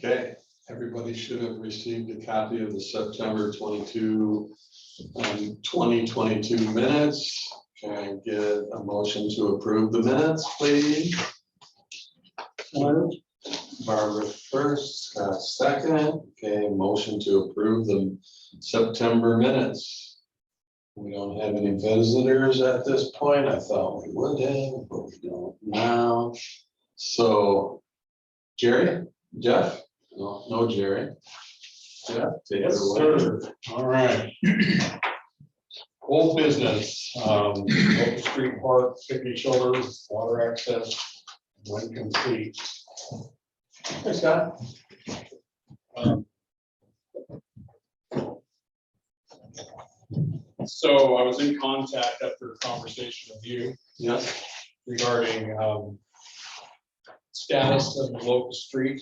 Okay, everybody should have received a copy of the September 22, 2022 minutes. Can I get a motion to approve the minutes, please? Barbara first, Scott second. Okay, motion to approve the September minutes. We don't have any visitors at this point. I thought we would have, but we don't now. So, Jerry, Jeff? No, Jerry. Jeff, take it away. Sir. All right. Old business, Oak Street Park, picnic shelter, water access, when complete. Hey, Scott. So I was in contact after a conversation with you Yes. regarding status of the local street.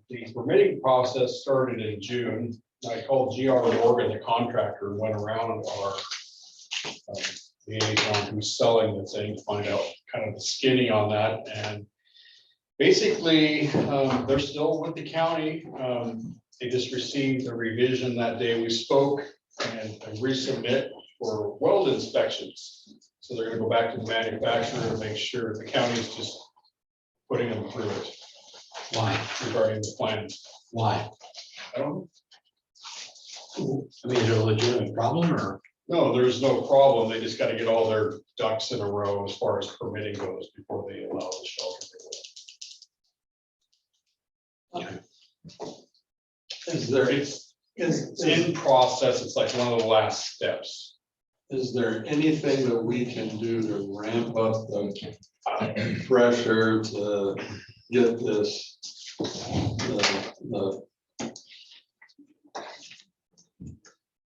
The permitting process started in June. I called GR Morgan, the contractor, and went around our liaison who's selling the thing to find out kind of the skinny on that. And basically, they're still with the county. They just received a revision that day we spoke and a resubmit for weld inspections. So they're gonna go back to the manufacturer and make sure the county's just putting them through it. Why? Regarding the plans. Why? I don't, I mean, is it a legitimate problem or? no, there's no problem. They just gotta get all their ducks in a row as far as permitting goes before they allow the shelter. Is there, It's in process. It's like one of the last steps. is there anything that we can do to ramp up the pressure to get this,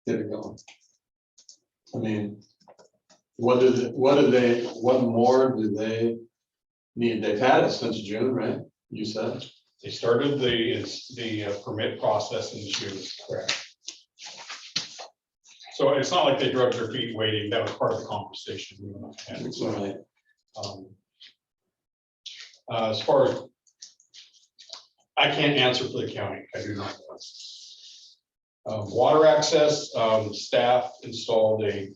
get it going? I mean, what more do they need? They've had it since June, right? You said? They started the permit process in June, correct? So it's not like they drug their feet waiting. That was part of the conversation we went ahead. That's right. As far as, I can't answer for the county. I do not know. Water access, staff installed a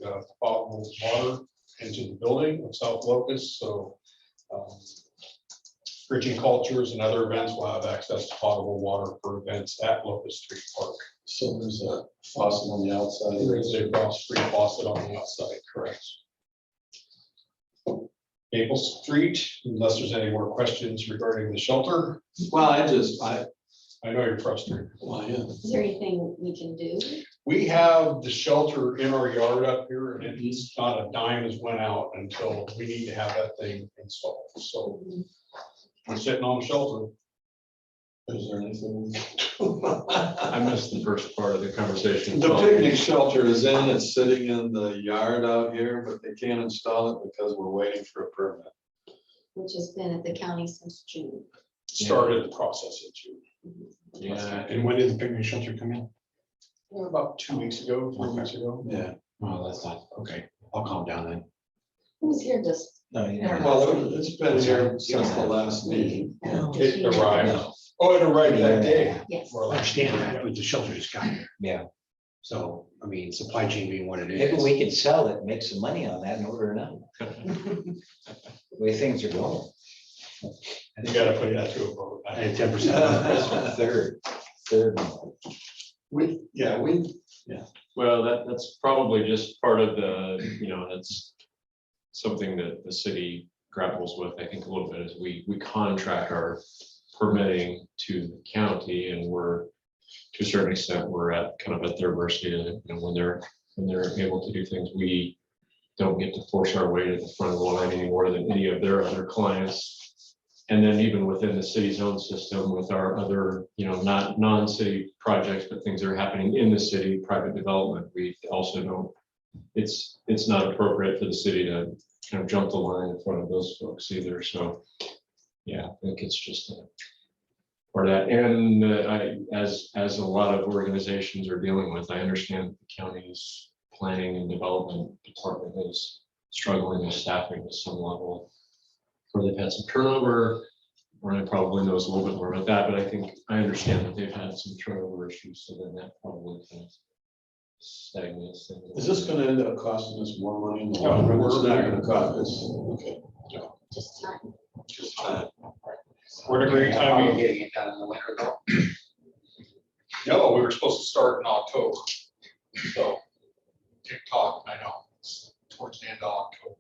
potable water into the building of South Locust. So bridging cultures and other events will have access to potable water for events at Locust Street Park. So there's a faucet on the outside. There is a free faucet on the outside, correct? Maple Street, unless there's any more questions regarding the shelter. Well, I know you're frustrated. well, yeah. Is there anything we can do? We have the shelter in our yard up here, and it's not a dime has went out until we need to have that thing installed. So we're sitting on the shelter. Is there anything? I missed the first part of the conversation. The picnic shelter is in, it's sitting in the yard out here, but they can't install it because we're waiting for a permit. Which has been at the county since June. Started the process in June. Yeah, And when did the picnic shelter come in? About 2 weeks ago, 3 weeks ago. Yeah. Oh, that's not, okay, I'll calm down then. Who was here just? No, you Well, it's been here since the last meeting. Oh, It she- arrived. Oh, it arrived that day. Yes. More or I less. understand that, but the shelter just got here. Yeah, So, I mean, supply chain being what it maybe is. we could sell it, make some money on that and order another. The way things are going. You gotta put that to a vote. I had 10%. Third. We. well, that's probably just part of the, that's something that the city grapples with, I think, a little bit, is we contract our permitting to the county, and we're, to a certain extent, we're at kind of at their mercy, when they're able to do things. We don't get to force our way to the front of the line any more than any of their other clients. And then even within the city's own system with our other, not non-city projects, but things that are happening in the city, private development, we also don't, it's not appropriate for the city to kind of jump the line in front of those folks either. So, yeah, I think it's just part of that. And as a lot of organizations are dealing with, I understand the county's planning and development department is struggling with staffing to some level, or they've had some turnover, Ryan probably knows a little bit more about that, but I understand that they've had some turnover issues, so then that probably kind of stagnates things. Is this gonna end up costing us more money in the No, long run? It's we're- not gonna cost us, okay, Just time. just time. We're in a great How are you time. getting it done in the winter though? No, we were supposed to start in October. So TikTok, I know, it's towards the end of October.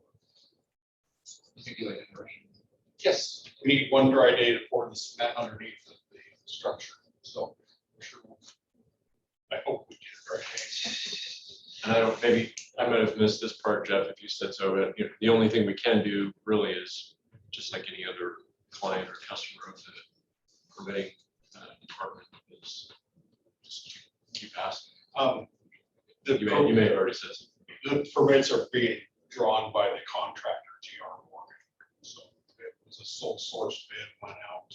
You can do it in the rain. Yes, we need one dry day to pour the cement underneath the structure, so for sure. I hope we get a dry day. And I don't, maybe, I might have missed this part, Jeff, if you said so, but the only thing we can do really is just like any other client or customer of the permitting department is just keep asking. The You may have already said something. the permits are being drawn by the contractor, GR Morgan. So it was a sole source bid, went out.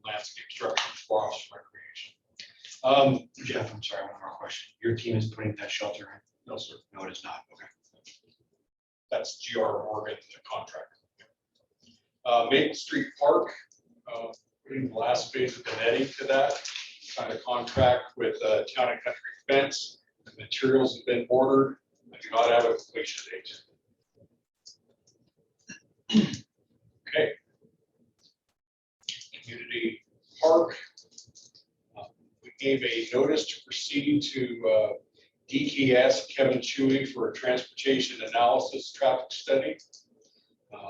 Landscape structure, squash, recreation. Jeff, I'm sorry, one more question. Your team is putting that shelter in? No, sir, No, it is not. Okay. that's GR Morgan, the contractor. Maple Street Park, putting the last phase of the netting to that, signed a contract with Town and Country Fence. The materials have been ordered. I do not have a completion date. Okay. Community Park. We gave a notice to proceed to DKS Kevin Chewy for a transportation analysis traffic study. And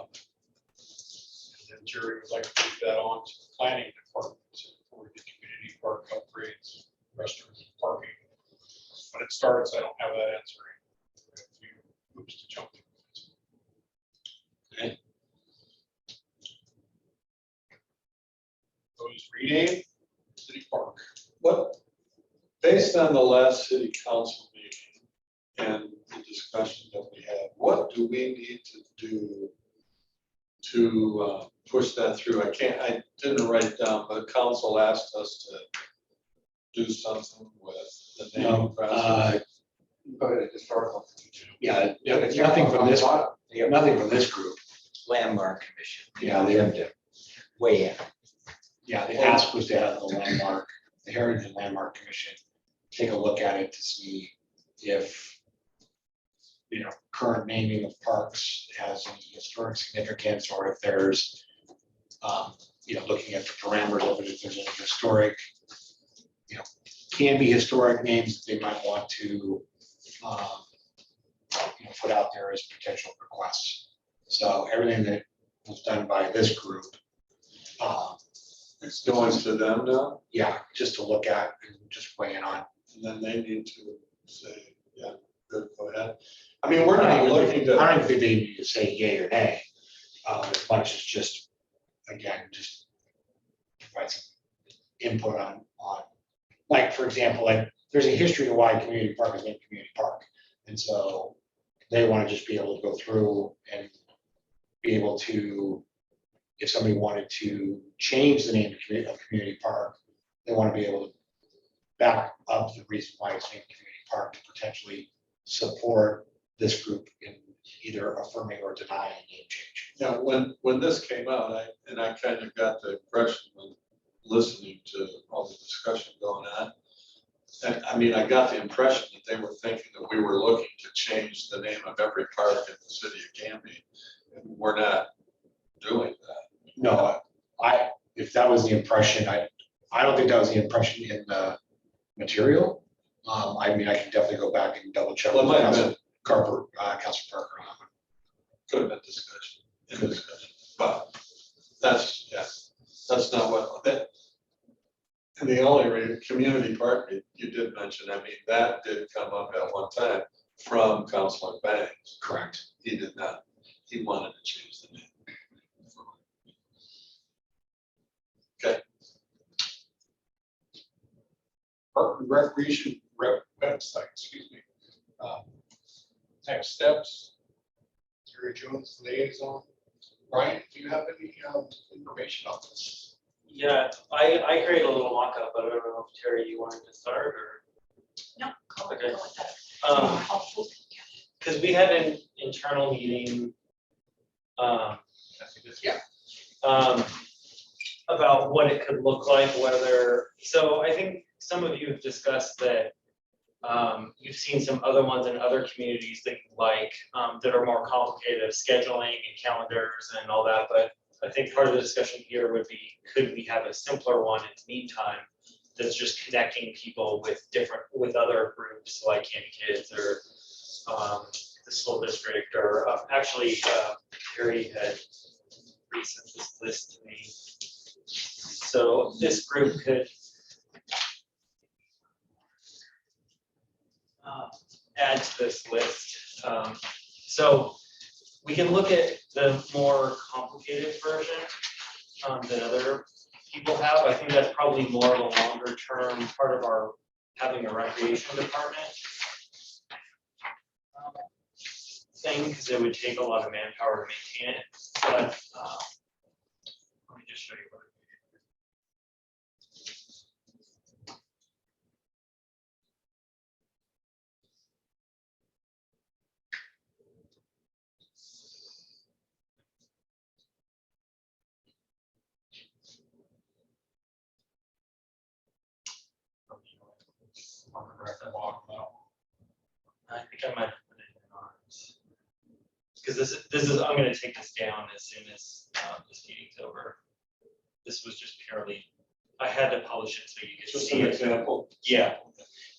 then Jerry would like to move that on to the planning department for the community park upgrades, restrooms, parking. When it starts, I don't have that answering. A few hoops to jump through. Okay. Those rename City Park. What, based on the last city council meeting and the discussion that we had, what do we need to do to push that through? I didn't write it down, but council asked us to do something with the naming process. Go ahead, historical. Yeah, Yeah, it's nothing from this, nothing from this group. Landmark Commission. Yeah, they have to weigh in. Yeah, the ask was to have the landmark, the Heritage and Landmark Commission, take a look at it to see if, current naming of parks has any historic significance, or if there's, looking at the parameters of it, if there's any historic, can be historic names that they might want to, put out there as potential requests. So everything that was done by this group, It's going to them now, yeah, just to look at and just weigh in on. and then they need to say, yeah, good, go ahead. I mean, we're not looking I to, don't even think they need to say yay or nay, as much as just, again, just provide some input on, like, for example, like, there's a history to why community park is named community park. And so they want to just be able to go through and be able to, if somebody wanted to change the name of community park, they want to be able to back up the reason why it's named community park to potentially support this group in either affirming or denying a name change. now, when this came out, I kind of got the impression when listening to all the discussion going on. And I mean, I got the impression that they were thinking that we were looking to change the name of every park in the city of Canby. And we're not doing that. No, if that was the impression, I don't think that was the impression in the material. I mean, I can definitely go back and double check. Well, it with might have Council been, Carper, Council Parker on that one. could have been discussion, in discussion, but that's, yeah, that's not what, that. And the only community park you did mention, I mean, that did come up at one time from Councilor Banks. Correct. He did not, he wanted to change the name. Okay, Park and Recreation website, excuse me. Next steps. Terry Jones, liaison. Brian, do you have any information on this? Yeah, I created a little mock-up, but I don't know if Terry, you wanted to start or, No, go Okay. with that. because we had an internal meeting. Yeah. about what it could look like, whether, so I think some of you have discussed that you've seen some other ones in other communities that you like, that are more complicated of scheduling and calendars and all that, but I think part of the discussion here would be, could we have a simpler one in the meantime that's just connecting people with other groups like Candy Kids or the school district, or actually Terry had resent this list to me. So this group could add to this list. So we can look at the more complicated version that other people have. I think that's probably more of a longer term part of our having a recreation department thing, because it would take a lot of manpower to maintain it. But let me just show you what. I think I might have put it in ours. Because this is, I'm gonna take this down as soon as this meeting's over. This was just purely, I had to publish it so you could Just see an it. example. Yeah,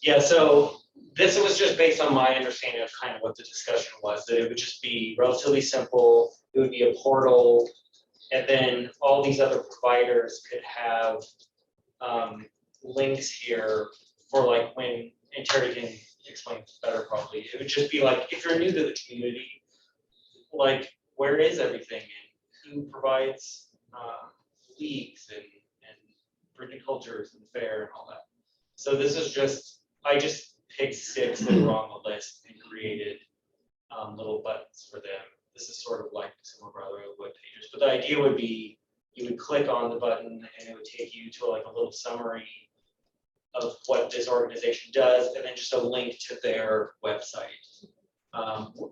yeah, so this was just based on my understanding of kind of what the discussion was, that it would just be relatively simple. It would be a portal, and then all these other providers could have links here for like when, and Terry can explain better probably. It would just be like, if you're new to the community, like where is everything and who provides leagues and cultures and fair and all that. So this is just, I just picked 6 that were on the list and created little buttons for them. This is sort of like some of our other web pages, but the idea would be you would click on the button and it would take you to like a little summary of what this organization does, and then just a link to their website.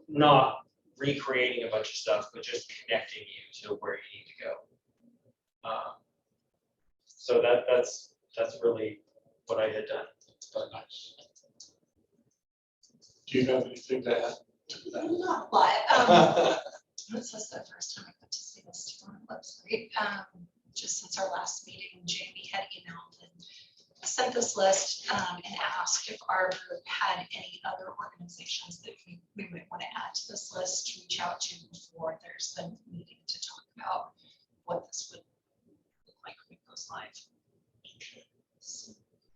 Not recreating a bunch of stuff, but just connecting you to where you need to go. So that's really what I had done. But Nice. Do you have anything to add to that? Not a lot. This is the first time I got to see this too on the website. Just since our last meeting, Jamie had emailed and sent this list and asked if our group had any other organizations that we might want to add to this list to reach out to before there's the meeting to talk about what this would look like when it goes live.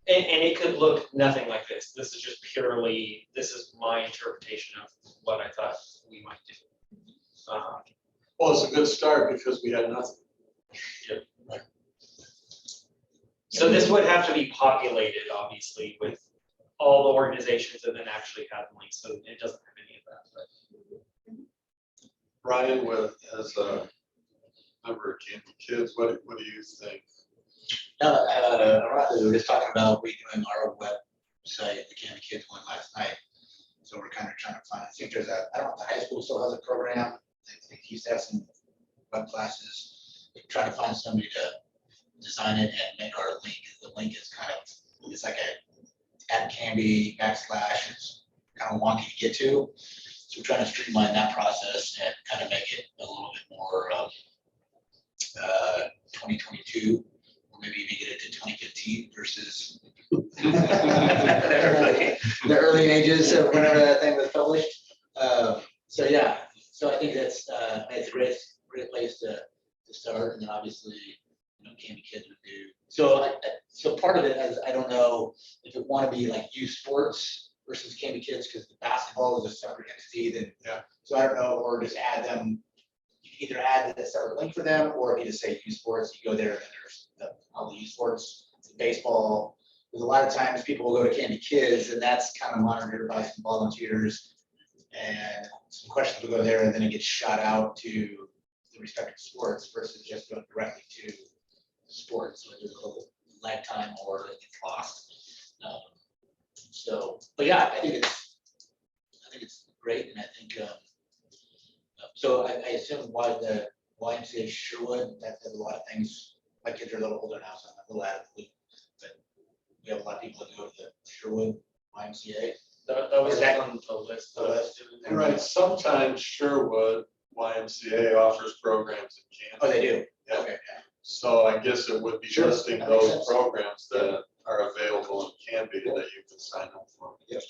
And it could look nothing like this. This is just purely, this is my interpretation of what I thought we might do. Well, it's a good start because we had nothing. So this would have to be populated, obviously, with all the organizations and then actually have links, so it doesn't have any of that. But Ryan, as a member of Candy Kids, what do you think? We were just talking about redoing our website, the Candy Kids one last night. So we're kind of trying to find, I think there's I don't know if the high school still has a program. I think he used to have some web classes. We're trying to find somebody to design it and make our link. The link is kind of, it's like a @Candy \/ it's kind of wonky to get to. So we're trying to streamline that process and kind of make it a little bit more 2022, or maybe even get it to 2015 versus the early ages of whenever that thing was published. So yeah, so I think that's it's a great place to start, and then obviously, you know, Candy Kids would do. So so part of it is, I don't know if it want to be like youth sports versus Candy Kids, because the basketball is a separate entity. Then Yeah. So I don't know, or just add them. You can either add a separate link for them, or if you just say youth sports, you go there and there's all the youth sports, baseball. Because a lot of times people will go to Candy Kids, and that's kind of monitored by some volunteers, and some questions will go there, and then it gets shot out to the respective sports versus just going directly to sports. So there's a little lag time, or it gets lost. So, but yeah, I think it's great, and I think so. I assume why the YMCA Sherwood, that does a lot of things. My kids are a little older now, so I'm a little out of the loop. But we have a lot of people that go to the Sherwood YMCA. That was Is that- on the list that I was doing there. Right, sometimes Sherwood YMCA offers programs in Oh, Canada. they do? Yeah. Okay, yeah. So I guess it would be Sure, listing that makes those sense. programs that are available in Canby that you can sign up for. Yes.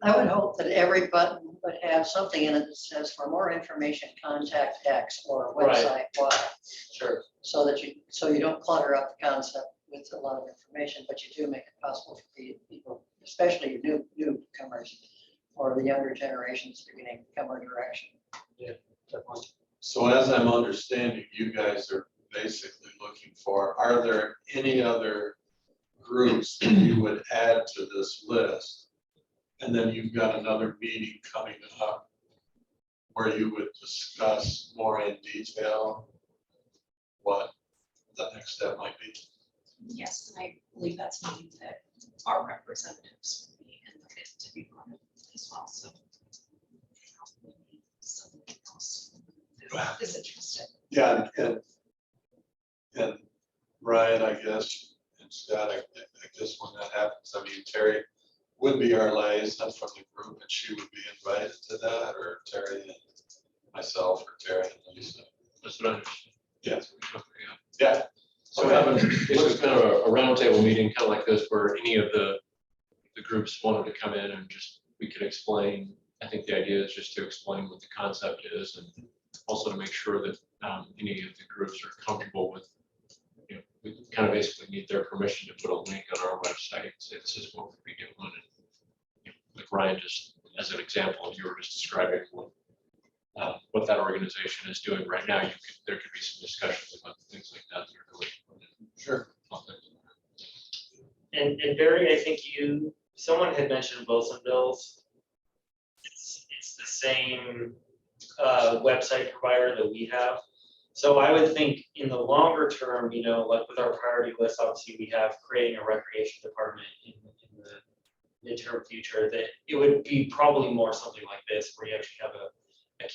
I would hope that every button would have something in it that says for more information, contact X or Right. website Y. Sure. So that you don't clutter up the concept with a lot of information, but you do make it possible for people, especially newcomers or the younger generations beginning to come our direction. Definitely. So as I'm understanding, you guys are basically looking for, are there any other groups that you would add to this list? And then you've got another meeting coming up where you would discuss more in detail what the next step might be. Yes, and I believe that's something that our representatives will be invited to be part of as well, so. Somebody else is interested. Yeah, and Ryan, I guess, and Scott, I guess when that happens, I mean, Terry would be our liaison from the group, and she would be invited to that, or Terry and myself, or Terry and Lisa. That's what I understand. Yes. Yeah. Yeah, So having, this is kind of a roundtable meeting, kind of like this, where any of the groups wanted to come in and just, we could explain. I think the idea is just to explain what the concept is, and also to make sure that any of the groups are comfortable with, you know, we kind of basically need their permission to put a link on our website, and say this is what we'll be doing. And, you know, like Ryan, just as an example, you were just describing what that organization is doing right now. There could be some discussions about things like that that are going on. sure. And Barry, I think someone had mentioned Wilsonville's. It's the same website provider that we have. So I would think in the longer term, you know, like with our priority list, obviously we have creating a recreation department in the midterm future, that it would be probably more something like this, where you actually have a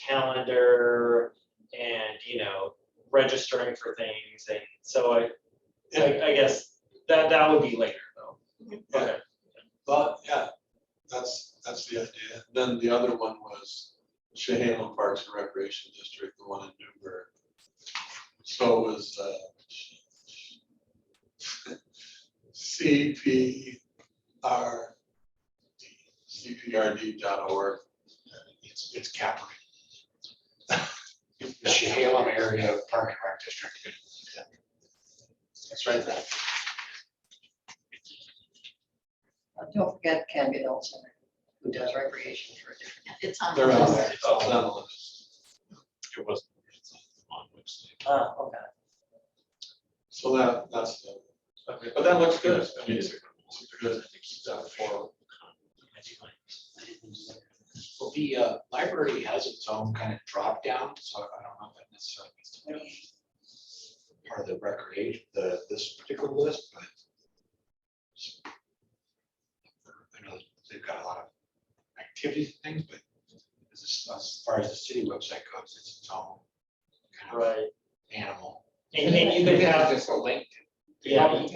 calendar and, you know, registering for things. And so I guess that would be later though. Yeah. Okay. But yeah, that's the idea. Then the other one was Chehalis Parks and Recreation District, the one in Newburgh. So it was CPRD.org. It's Capri. The Chehalem area Park and Rec District. That's right. Don't forget Canby Health Center, who does recreation for a different. It's on. They're the on list. there. It's on the list. It wasn't on website. Okay. So that's the, but that looks good. I mean, it's good. I think keep that forward. Well, the library has its own kind of drop down, so I don't know if that necessarily needs to be part of the recreation, this particular list, but I know they've got a lot of activities and things, but as far as the city website goes, it's its own kind of Right. animal. And you could have, just a link. Yeah.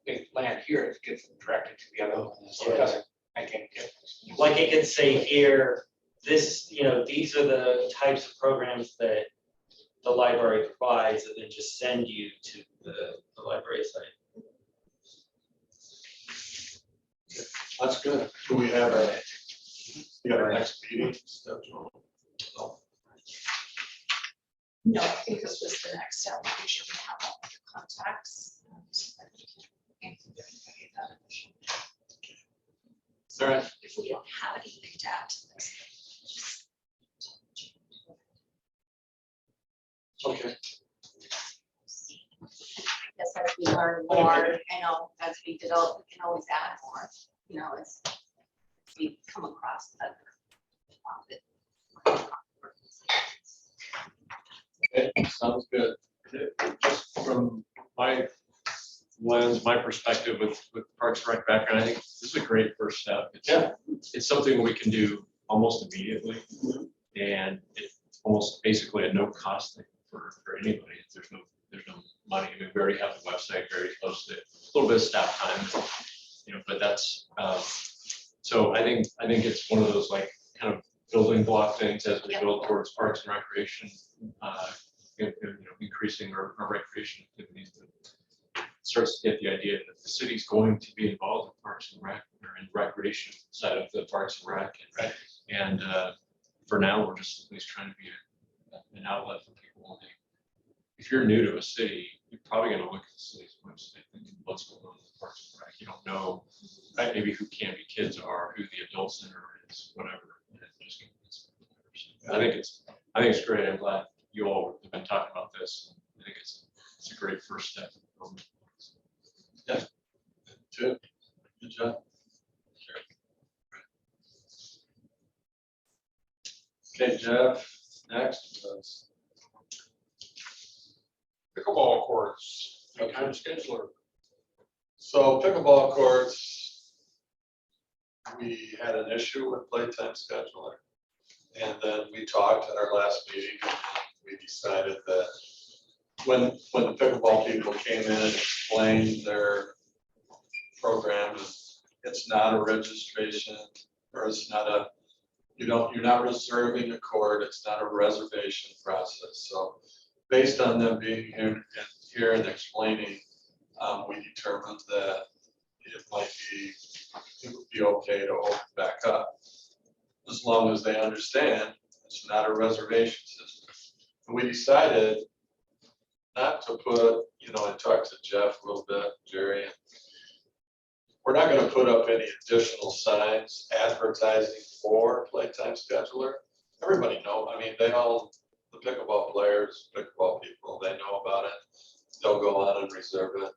They land here, it gets them directed to the other one, so it doesn't make any difference. like it could say here, this, you know, these are the types of programs that the library provides, and then just send you to the library site. That's good. Do we have you got our next meeting? No, I think this was the next step. We should have all of your contacts. So that we can include everybody in that initial. All right. If we don't have anything to add to this. just- Okay. Yes, as we learn more, you know, as we develop, we can always add more, you know, as we come across other. Okay, sounds good. Just from my lens, my perspective with Parks and Rec background, I think this is a great first step. It's something we can do almost immediately. And it's almost basically a no cost thing for anybody. There's no money. I mean, we already have the website very close to it. A little bit of staff time, you know, but that's, so I think it's one of those like kind of building block things as we build towards parks and recreation, you know, increasing our recreation activities. But starts to get the idea that the city's going to be involved in parks and rec, or in recreation side of the parks and rec. Right. And for now, we're just at least trying to be an outlet for people. If you're new to a city, you're probably gonna look at the city's website, thinking what's going on in the parks and rec. You don't know maybe who Canby Kids are, who the adult center is, whatever. And it just gets- I think it's great. I'm glad you all have been talking about this. I think it's a great first step. Good job. Okay, Jeff, next. Pickleball courts, what kind of scheduler? So pickleball courts, we had an issue with playtime scheduler. And then we talked at our last meeting, and we decided that when the pickleball people came in and explained their program, it's not a registration, or it's not a, you're not reserving a court, it's not a reservation process. So based on them being here and explaining, we determined that it would be okay to open back up, as long as they understand it's not a reservation system. And we decided not to put, I talked to Jeff a little bit, Jerry, and we're not gonna put up any additional signs advertising for playtime scheduler. Everybody know, the pickleball players, pickleball people, they know about it. They'll go on and reserve it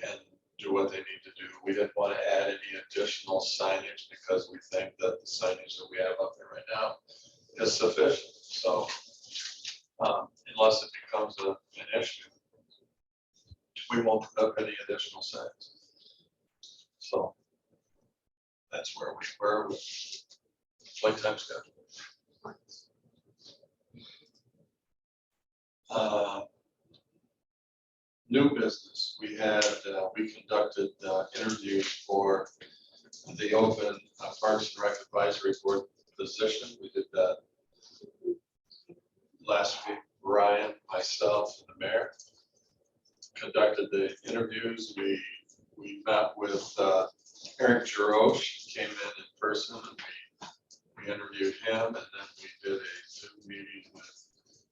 and do what they need to do. We didn't want to add any additional signage because we think that the signage that we have up there right now is sufficient. So unless it becomes an issue, we won't put up any additional signs. So that's where we were with playtime schedule. New business, we conducted interviews for the open Parks and Rec Advisory Board position. We did that last week. Ryan, myself, and the mayor conducted the interviews. We met with Eric Jarosh, came in person, and we interviewed him, and then we did a Zoom meeting with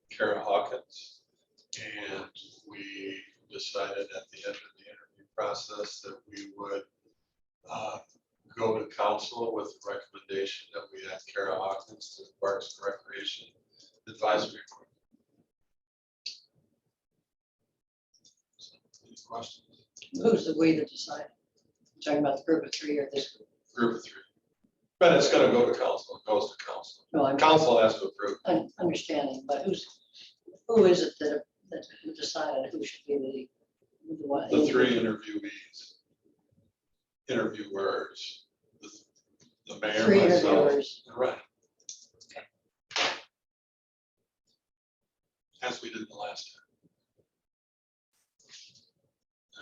Kara Hawkins, and we decided at the end of the interview process that we would go to council with the recommendation that we add Kara Hawkins to the Parks and Recreation Advisory Board. So, any questions? Who's the we that decided? Talking about the group of three or this group? Group of three. But it's gonna go to council, it goes to council. No, I'm Council has to approve. understanding, but who is it that who decided who should be the one? The three interviewers, the mayor, Three myself. interviewers. Right. As we did the last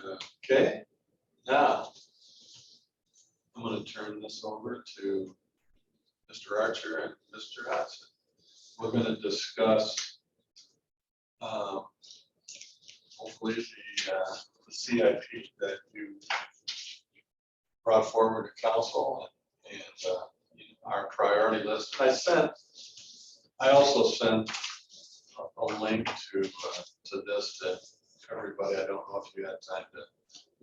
time. Okay, now I'm going to turn this over to Mr. Archer and Mr. Hudson. We're going to discuss hopefully the CIP that you brought forward to council and our priority list. I also sent a link to this to everybody. I don't know if you had time to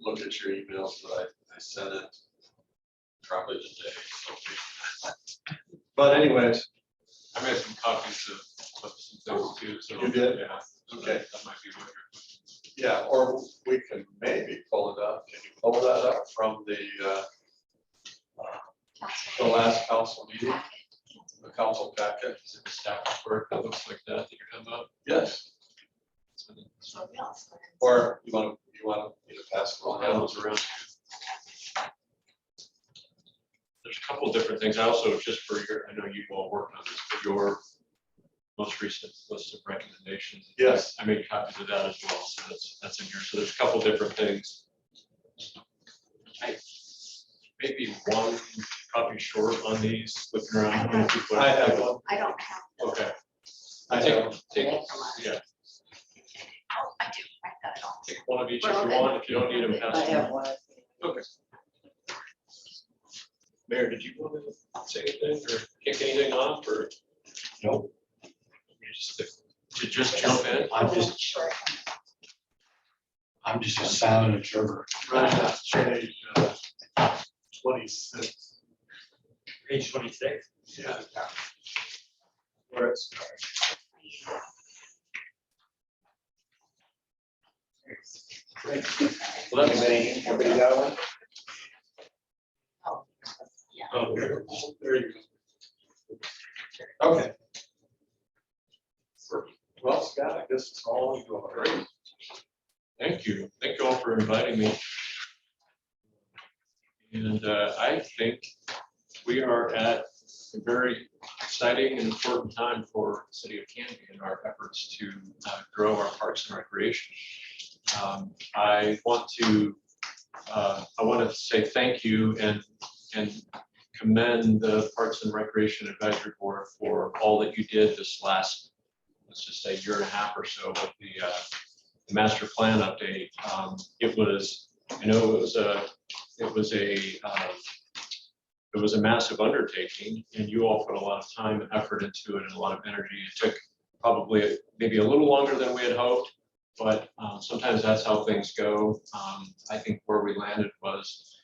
look at your emails, but I sent it probably today. So but anyways, I made some copies of some things too, so. You did? Yeah. Okay. That might be what you're. yeah, or we can maybe pull it up. Can you pull that up from the last council meeting, the council packet? Is it the staff report that looks like that you're talking about? Yes. So we also- Or you want me to pass it All on? panels around. There's a couple different things. I also, just for your, I know you've all worked on this, but most recent list of recommendations. Yes. I made copies of that as well, so that's in here. So there's a couple different things. Maybe one copy short on these, looking around. How many people are- I have one. I don't have. Okay. I Take, have. yeah, Oh, I do, I've got it all. take one of each if Well, you then- want. If you don't need them, I pass them. have one. Okay. Mayor, did you want to say anything or kick anything off or? Nope. To just jump in? Sure. I'm just a silent observer. Right, that's page 26. Page 26. Yeah. Where it's. Well, that's, Everybody got one? Oh, there you go. Okay. Well, Scott, I guess it's all you are. great. Thank you. Thank you all for inviting me. And I think we are at a very exciting and important time for the city of Canby in our efforts to grow our parks and recreation. I want to say thank you and commend the Parks and Recreation Advisory Board for all that you did this last, let's just say, year and a half or so with the master plan update. It was, I know it was a massive undertaking, and you all put a lot of time and effort into it and a lot of energy. It took probably maybe a little longer than we had hoped, but sometimes that's how things go. I think where we landed was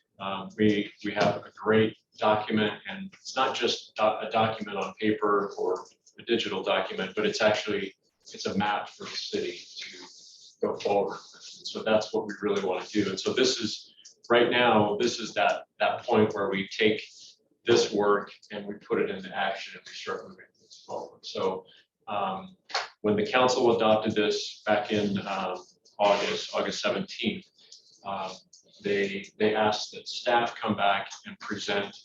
we have a great document, and it's not just a document on paper or a digital document, but it's a map for the city to go forward. So that's what we really want to do. And so this is right now, this is that point where we take this work and we put it into action and we start moving things forward. So when the council adopted this back in August 17th, they asked that staff come back and present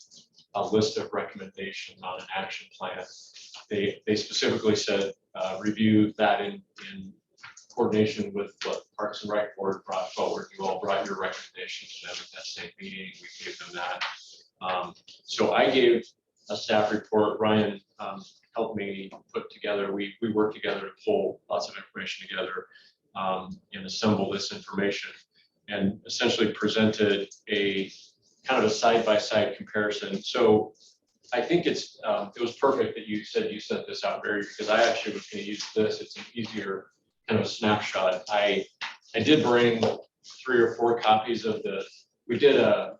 a list of recommendations on an action plan. They specifically said review that in coordination with what Parks and Rec Board brought forward. You all brought your recommendations to them at that same meeting. We gave them that. So I gave a staff report. Ryan helped me put together. We worked together to pull lots of information together and assemble this information, and essentially presented a kind of a side-by-side comparison. So I think it was perfect that you said you sent this out, Barry, because I actually was going to use this. It's an easier kind of snapshot. I did bring 3 or 4 copies of we did a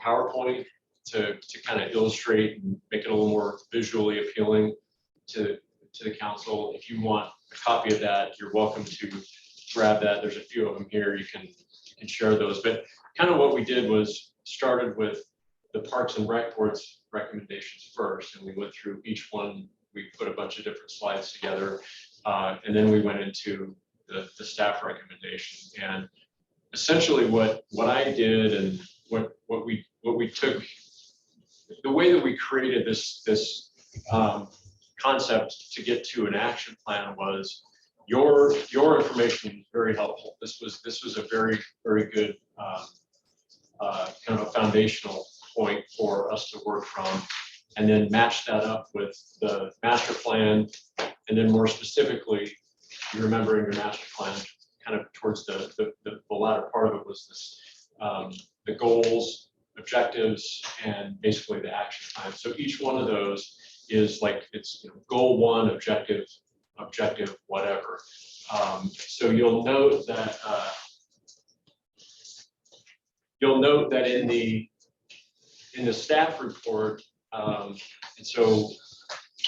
PowerPoint to kind of illustrate and make it a little more visually appealing to the council. If you want a copy of that, you're welcome to grab that. There's a few of them here. You can share those. But kind of what we did was started with the Parks and Rec Board's recommendations first, and we went through each one. We put a bunch of different slides together, and then we went into the staff recommendation. And essentially, what I did and what we took, the way that we created this concept to get to an action plan was your information was very helpful. This was a very, very good kind of a foundational point for us to work from, and then match that up with the master plan. And then more specifically, you remember in your master plan, kind of towards the latter part of it was this, the goals, objectives, and basically the action plan. So each one of those is like, it's goal 1, objective, whatever. So you'll note that in the staff report, and so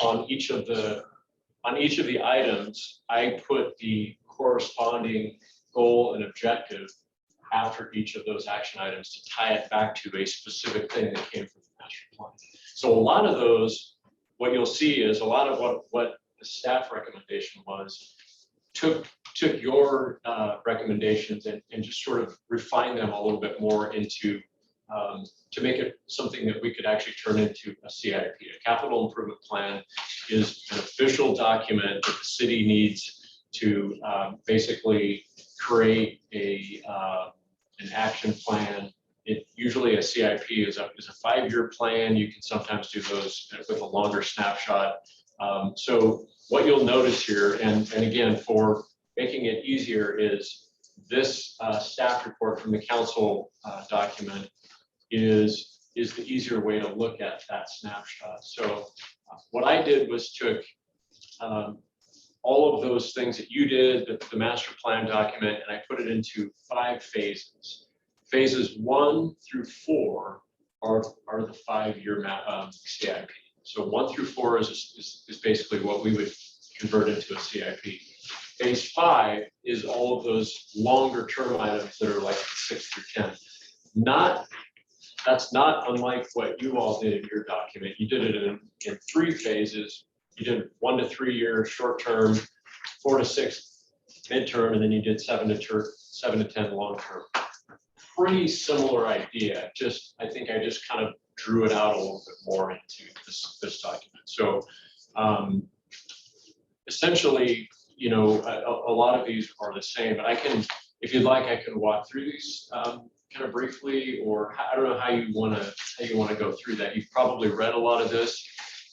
on each of the items, I put the corresponding goal and objective after each of those action items to tie it back to a specific thing that came from the master plan. So a lot of those, what you'll see is a lot of what the staff recommendation was, took your recommendations and just sort of refined them a little bit more into to make it something that we could actually turn into a CIP. A capital improvement plan is an official document that the city needs to basically create an action plan. It usually a CIP is a 5-year plan. You can sometimes do those with a longer snapshot. So what you'll notice here, and again, for making it easier, is this staff report from the council document is the easier way to look at that snapshot. So what I did was took all of those things that you did, the master plan document, and I put it into 5 phases. Phases 1 through 4 are the 5-year CIP. So 1 through 4 is basically what we would convert into a CIP. Phase 5 is all of those longer term items that are like 6 through 10. That's not unlike what you all did in your document. You did it in 3 phases. You did 1 to 3 year short term, 4 to 6 midterm, and then you did 7 to 10 long term. Pretty similar idea. I think I just kind of drew it out a little bit more into this document. So essentially, you know, a lot of these are the same, but if you'd like, I can walk through these kind of briefly, or I don't know how you want to go through that. You've probably read a lot of this.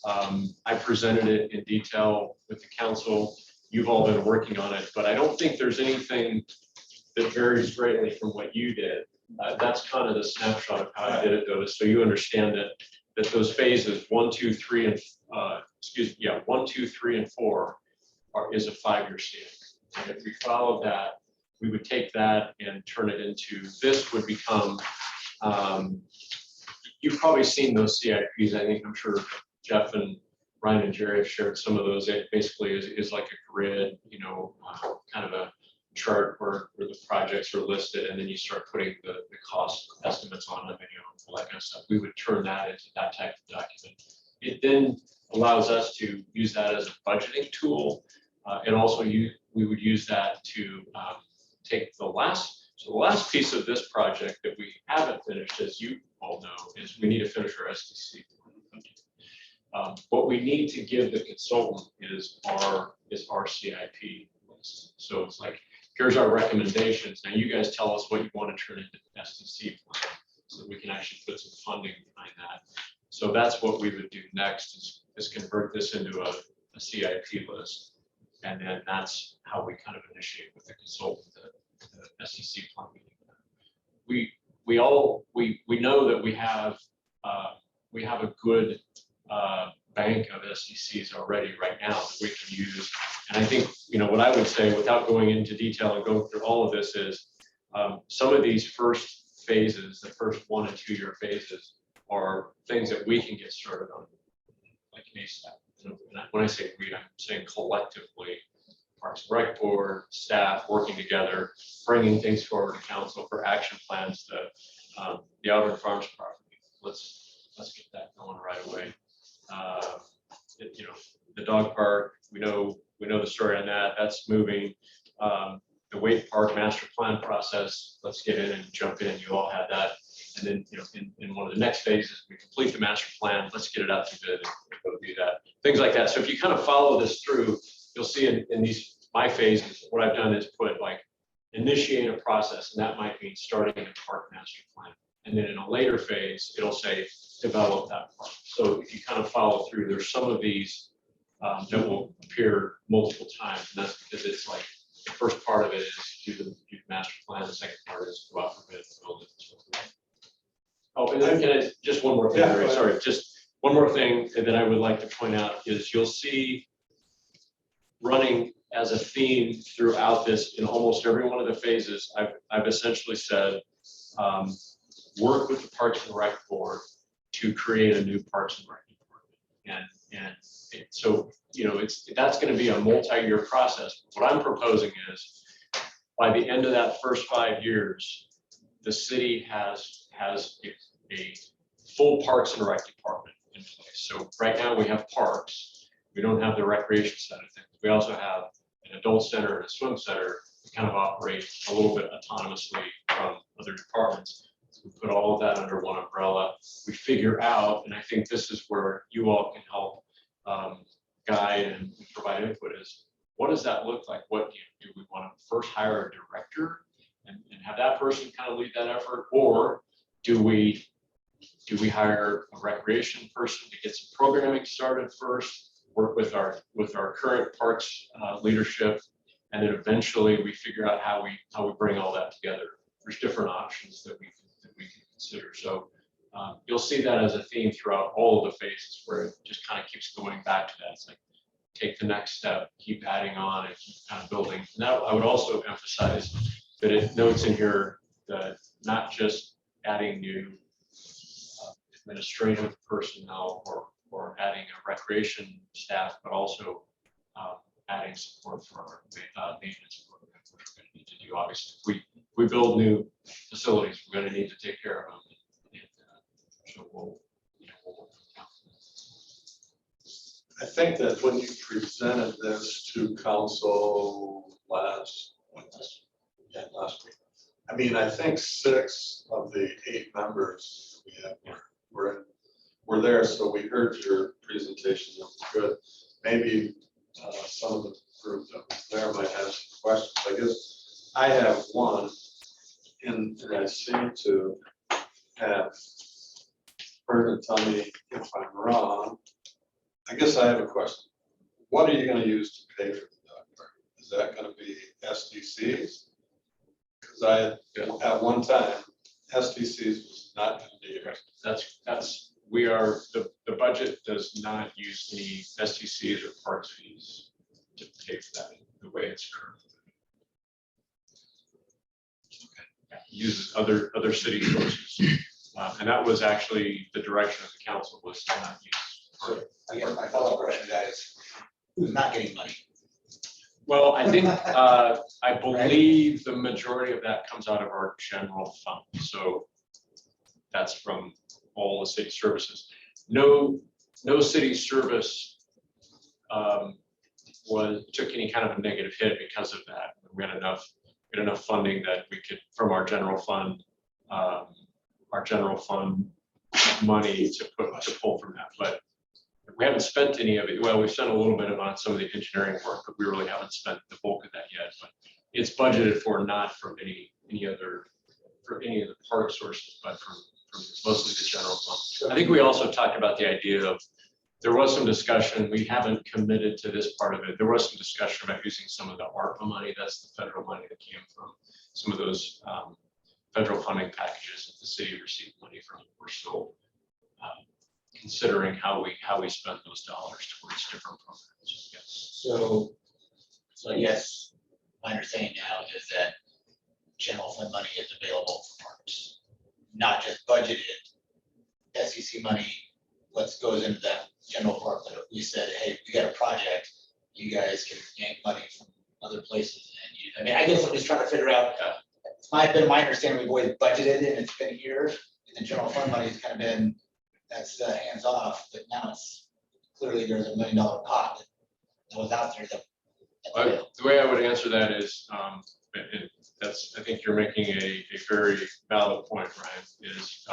I presented it in detail with the council. You've all been working on it, but I don't think there's anything that varies greatly from what you did. That's kind of the snapshot of how I did it, though, so you understand that those phases 1, 2, 3, and 1, 2, 3, and 4 is a 5-year CIP. And if we follow that, we would take that and turn it into, this would become, you've probably seen those CIPs. I'm sure Jeff and Ryan and Jerry have shared some of those. It basically is like a grid, you know, kind of a chart where the projects are listed, and then you start putting the cost estimates on them, and all that kind of stuff. We would turn that into that type of document. It then allows us to use that as a budgeting tool, and also we would use that to take the last piece of this project that we haven't finished, as you all know, is we need to finish our SDC. What we need to give the consultant is our CIP list. So it's like, here's our recommendations. Now you guys tell us what you want to turn into the SDC plan, so that we can actually put some funding behind that. So that's what we would do next, is convert this into a CIP list. And then that's how we kind of initiate with the consultant, the SDC plan. We know that we have a good bank of SDCs already right now that we can use. And I think, you know, what I would say, without going into detail and going through all of this, is some of these first phases, the first 1 and 2 year phases, are things that we can get started on, like ASAP. When I say we, I'm saying collectively, Parks and Rec Board, staff working together, bringing things forward to council for action plans to the Outer Farms property. Let's get that going right away. You know, the dog park, we know the story on that. That's moving. The Wade Park master plan process, let's get in and jump in. You all had that. And then, you know, in one of the next phases, we complete the master plan. Let's get it out to bid and go do that. Things like that. So if you kind of follow this through, you'll see in these my phases, what I've done is put like initiate a process, and that might mean starting a park master plan. And then in a later phase, it'll say develop that park. So if you kind of follow through, there's some of these that will appear multiple times, and that's because it's like the first part of it is do the master plan. The second part is go out for bid, build it. Oh, and then can I, just one more thing, Yeah, Larry, sorry, just one more thing that I would like to point out is you'll see running as a theme throughout this in almost every one of the phases. I've essentially said, work with the Parks and Rec Board to create a new Parks and Rec department. And so, you know, that's going to be a multi-year process. What I'm proposing is by the end of that first 5 years, the city has a full Parks and Rec department in place. So right now we have parks. We don't have the recreation side of things. We also have an adult center and a swim center that kind of operate a little bit autonomously from other departments. We put all of that under one umbrella. We figure out, and I think this is where you all can help guide and provide input is, what does that look like? What do we want to first hire a director and have that person kind of lead that effort? Or do we hire a recreation person to get some programming started first, work with our current parks leadership, and then eventually we figure out how we bring all that together. There's different options that we can consider. So you'll see that as a theme throughout all of the phases, where it just kind of keeps going back to that. It's like, take the next step, keep adding on, and keep kind of building. Now, I would also emphasize that it notes in here that not just adding new administrative personnel or adding a recreation staff, but also adding support for our maintenance program, which we're going to need to do. Obviously, if we build new facilities, we're going to need to take care of them. And, so we'll work on that. I think that when you presented this to council last week, I mean, I think 6 of the 8 members we have were there, so we heard your presentation. That was good. Maybe some of the group that was there might have some questions. I guess I have one, and I seem to have heard it. Tell me if I'm wrong. I guess I have a question. What are you going to use to pay for the dog park? Is that going to be SDCs? Because at one time, SDCs was not going to be yours. The budget does not use any STCs or parks fees to pay for that the way it's currently. Okay. Uses other city sources. And that was actually the direction of the council, was to not use. So I guess my follow-up question to that is, who's not getting money? Well, I think, I believe the majority of that comes out of our general fund. So that's from all the city services. No city service took any kind of a negative hit because of that. We had enough funding that we could, from our general fund money to pull from that. But we haven't spent any of it. Well, we've spent a little bit on some of the engineering work, but we really haven't spent the bulk of that yet. But it's budgeted for, not from any of the park sources, but from mostly the general fund. I think we also talked about the idea of, there was some discussion, we haven't committed to this part of it. There was some discussion about using some of the ARPA money. That's the federal money that came from some of those federal funding packages that the city received money from. We're still considering how we spend those dollars towards different programs. Yes. So I guess my understanding now is that general fund money is available for parks, not just budgeted SEC money. What goes into that general park that we said, hey, we got a project, you guys can yank money from other places and use. I mean, I guess I'm just trying to figure out. It's been my understanding we've always budgeted and it's been here, and the general fund money has kind of been, that's hands off, but now it's clearly there's $1 million pot that was out there. The way I would answer that is, I think you're making a very valid point, Ryan, is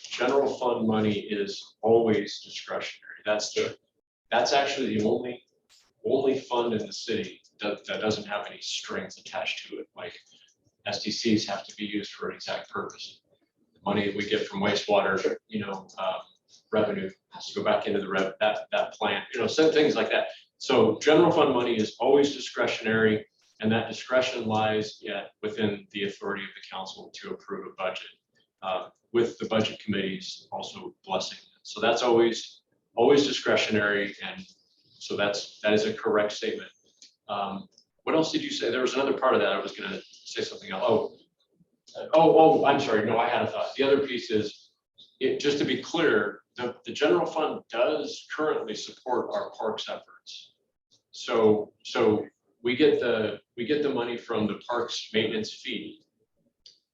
general fund money is always discretionary. That's actually the only fund in the city that doesn't have any strings attached to it. Like SDCs have to be used for an exact purpose. The money that we get from wastewater, revenue has to go back into that plant, some things like that. So general fund money is always discretionary, and that discretion lies within the authority of the council to approve a budget, with the budget committees also blessing it. So that's always discretionary, and so that is a correct statement. What else did you say? There was another part of that. I was going to say something else. Oh, I'm sorry. No, I had a thought. The other piece is, just to be clear, the general fund does currently support our parks efforts. So we get the money from the parks maintenance fee.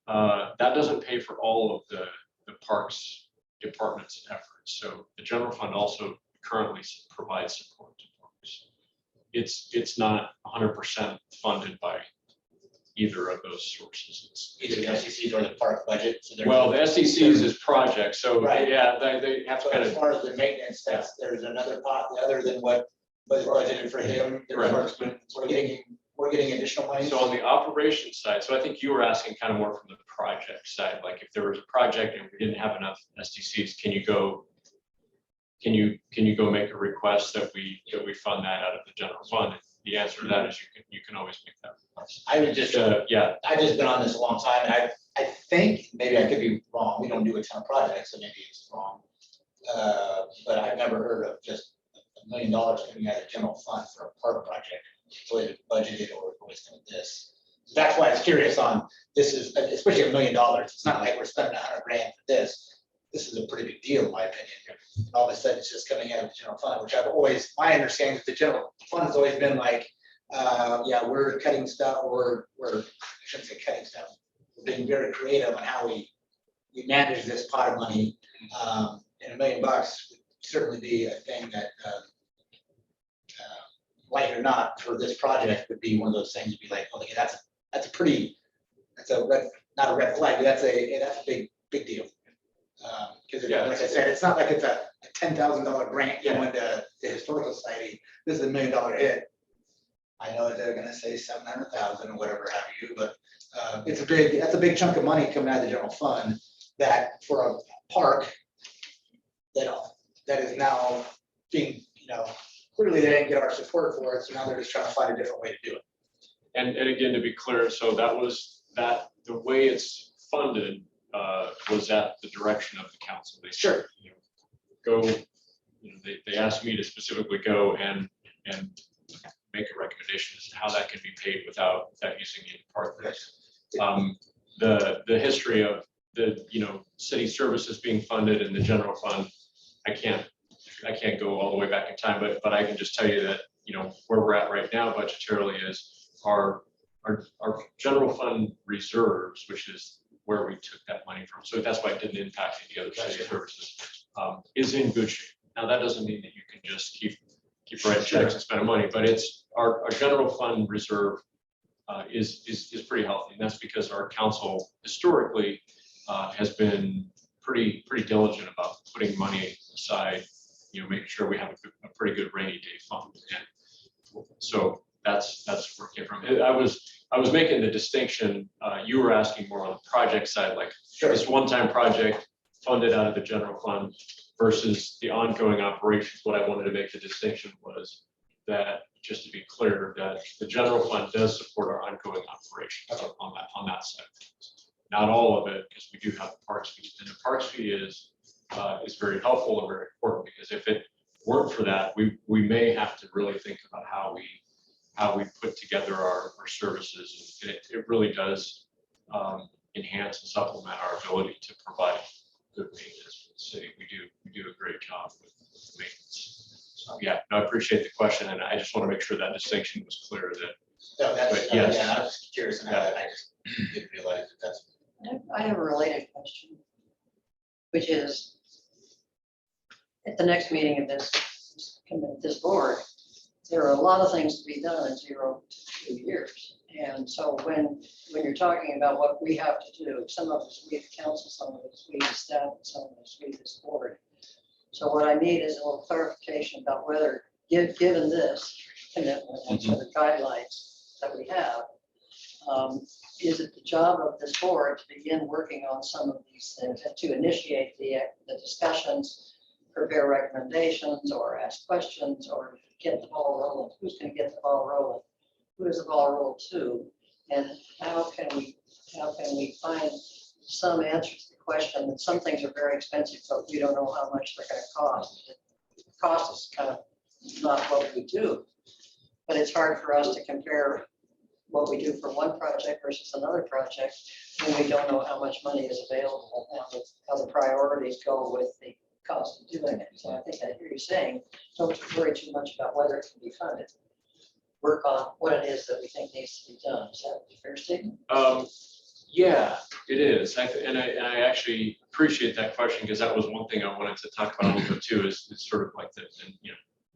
That doesn't pay for all of the parks department's efforts. So the general fund also currently provides support to parks. It's not 100% funded by either of those sources. Either the SECs or the park budget. So there's- Well, the SDCs is project, so Right. yeah, they have to So kind as of, far as the maintenance, there's another pot other than what was budgeted for him. Correct. We're getting additional money. so on the operations side, so I think you were asking kind of more from the project side, like if there was a project and we didn't have enough SDCs, can you go make a request that we fund that out of the general fund? The answer to that is you can always make that request. I would just, Yeah, I've just been on this a long time, and I think, maybe I could be wrong, we don't do a ton of projects, so maybe it's wrong. But I've never heard of just $1 million coming out of the general fund for a park project. It's always budgeted or always kind of this. So that's why I was curious on, this is, especially $1 million, it's not like we're spending $100 grand for this. This is a pretty big deal, in my opinion. And all of a sudden, it's just coming out of the general fund, which I've always, my understanding is the general fund has always been like, yeah, we're cutting stuff, or we're, I shouldn't say cutting stuff. We're being very creative on how we manage this pot of money. And $1 million would certainly be a thing that, like it or not, for this project would be one of those things to be like, okay, that's a pretty, that's a red, not a red flag, but that's a big deal. Because Yeah. like I said, it's not like it's a $10,000 grant going to the historical society. This is $1 million hit. I know that they're gonna say 700,000 or whatever have you, but that's a big chunk of money coming out of the general fund that for a park that is now being, clearly they didn't get our support for it, so now they're just trying to find a different way to do it. and again, to be clear, so the way it's funded was at the direction of the council. They said, go, they asked me to specifically go and make a recommendation as to how that can be paid without using any part of this. The history of the, city services being funded in the general fund, I can't go all the way back in time, but I can just tell you that, where we're at right now budgetarily is our general fund reserves, which is where we took that money from. So that's why it didn't impact the other city services, is in good shape. Now, that doesn't mean that you can just keep writing checks and spending money, but it's our general fund reserve is pretty healthy. And that's because our council historically has been pretty diligent about putting money aside, making sure we have a pretty good rainy day fund. And so that's where it came from. I was making the distinction, you were asking more on the project side, like this one-time project funded out of the general fund versus the ongoing operations. What I wanted to make the distinction was that, just to be clear, that the general fund does support our ongoing operations on that side. Not all of it, because we do have the parks fee, and the parks fee is very helpful and very important, because if it weren't for that, we may have to really think about how we put together our services. And it really does enhance and supplement our ability to provide good maintenance for the city. We do a great job with maintenance. So yeah, no, I appreciate the question, and I just want to make sure that distinction was clear that. So that's, But yes. yeah, I was just curious, and I just didn't realize that that's. I have a related question, which is, at the next meeting of this board, there are a lot of things to be done in 0 to 2 years. And so when you're talking about what we have to do, some of us, we the council, some of us, we the staff, and some of us, we this board. So what I need is a little clarification about whether, given this commitment and sort of guidelines that we have, is it the job of this board to begin working on some of these things and to initiate the discussions, prepare recommendations, or ask questions, or get the ball rolling? Who's going to get the ball rolling? Who does the ball roll to? And how can we find some answer to the question that some things are very expensive, but we don't know how much they're going to cost. The cost is kind of not what we do, but it's hard for us to compare what we do for one project versus another project when we don't know how much money is available and how the priorities go with the cost of doing it. So I think I hear you saying, don't worry too much about whether it can be funded. Work on what it is that we think needs to be done. Is that a fair statement? Yeah, it is. And I actually appreciate that question, because that was one thing I wanted to talk about a little bit too, is it's sort of like the,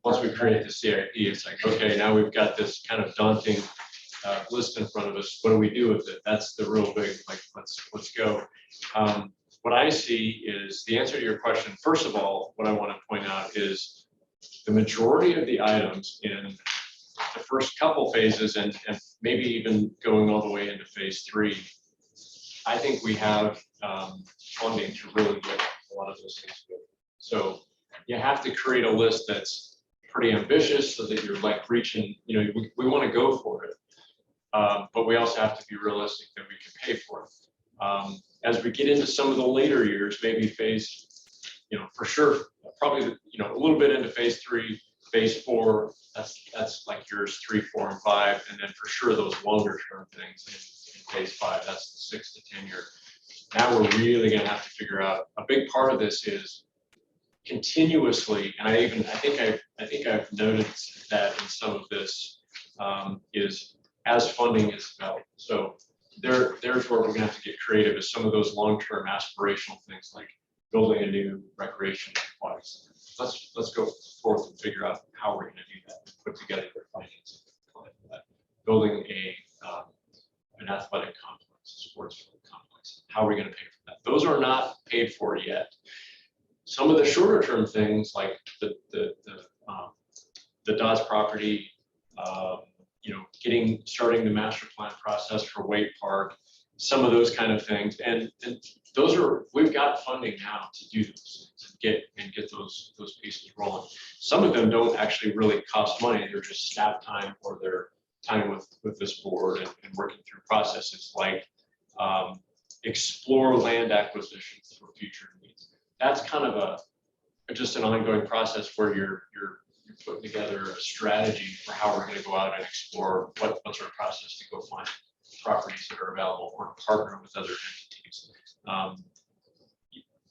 once we create the CIP, it's like, okay, now we've got this kind of daunting list in front of us. What do we do with it? That's the real big, like, let's go. What I see is the answer to your question. First of all, what I want to point out is the majority of the items in the first couple phases and maybe even going all the way into phase 3, I think we have funding to really get a lot of those things going. So you have to create a list that's pretty ambitious so that you're like reaching, we want to go for it. But we also have to be realistic that we can pay for it. As we get into some of the later years, maybe phase, for sure, probably, a little bit into phase 3, phase 4, that's like yours 3, 4, and 5. And then for sure, those longer term things in phase 5, that's the 6 to 10 year. Now we're really gonna have to figure out, a big part of this is continuously, and I think I've noted that in some of this, is as funding is developed. So there's where we're gonna have to get creative, is some of those long-term aspirational things like building a new recreation complex. Let's go forth and figure out how we're gonna do that, put together the financing for that. Building an athletic complex, a sports complex. How are we gonna pay for that? Those are not paid for yet. Some of the shorter term things like the Dodds property, starting the master plan process for Wade Park, some of those kind of things. And we've got funding now to do those things and get those pieces rolling. Some of them don't actually really cost money. They're just staff time or their time with this board and working through processes like explore land acquisitions for future needs. That's kind of just an ongoing process where you're putting together a strategy for how we're going to go out and explore what's our process to go find properties that are available or partner with other entities.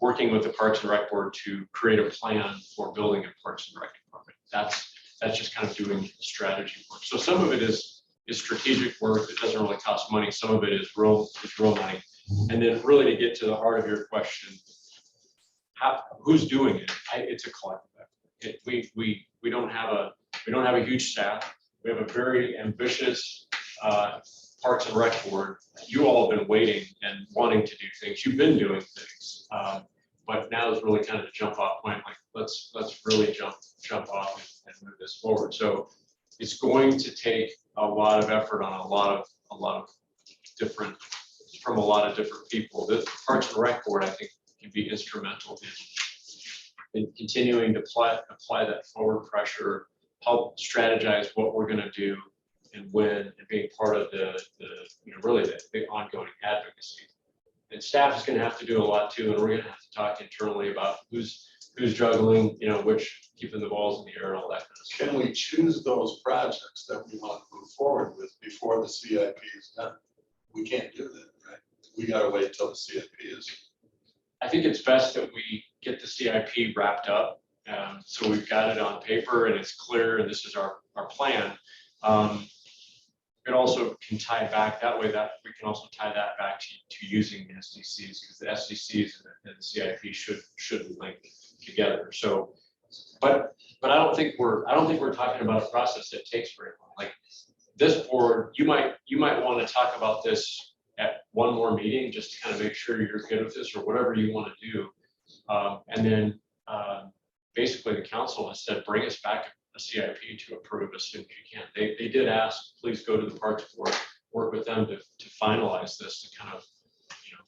Working with the Parks and Rec Board to create a plan for building a Parks and Rec department. That's just kind of doing strategy work. So some of it is strategic work that doesn't really cost money. Some of it is real money. And then really to get to the heart of your question, who's doing it? It's a collective effort. We don't have a huge staff. We have a very ambitious Parks and Rec Board. You all have been waiting and wanting to do things. You've been doing things, but now is really kind of the jump off point. Like let's really jump off and move this forward. So it's going to take a lot of effort on a lot of different people. The Parks and Rec Board, I think, can be instrumental in continuing to apply that forward pressure, help strategize what we're going to do and when, and being part of the really the ongoing advocacy. And staff is going to have to do a lot too, and we're going to have to talk internally about who's juggling, which keeping the balls in the air and all that kind of stuff. Can we choose those projects that we want to move forward with before the CIP is done? We can't do that, right? We got to wait till the CIP is. I think it's best that we get the CIP wrapped up. So we've got it on paper and it's clear and this is our plan. It also can tie back that way, that we can also tie that back to using the SDCs, because the SDCs and the CIP should link together. So, but I don't think we're talking about a process that takes very long. Like this board, you might want to talk about this at one more meeting just to kind of make sure you're good with this or whatever you want to do. And then basically the council has said, bring us back a CIP to approve as soon as you can. They did ask, please go to the Parks Board, work with them to finalize this, to kind of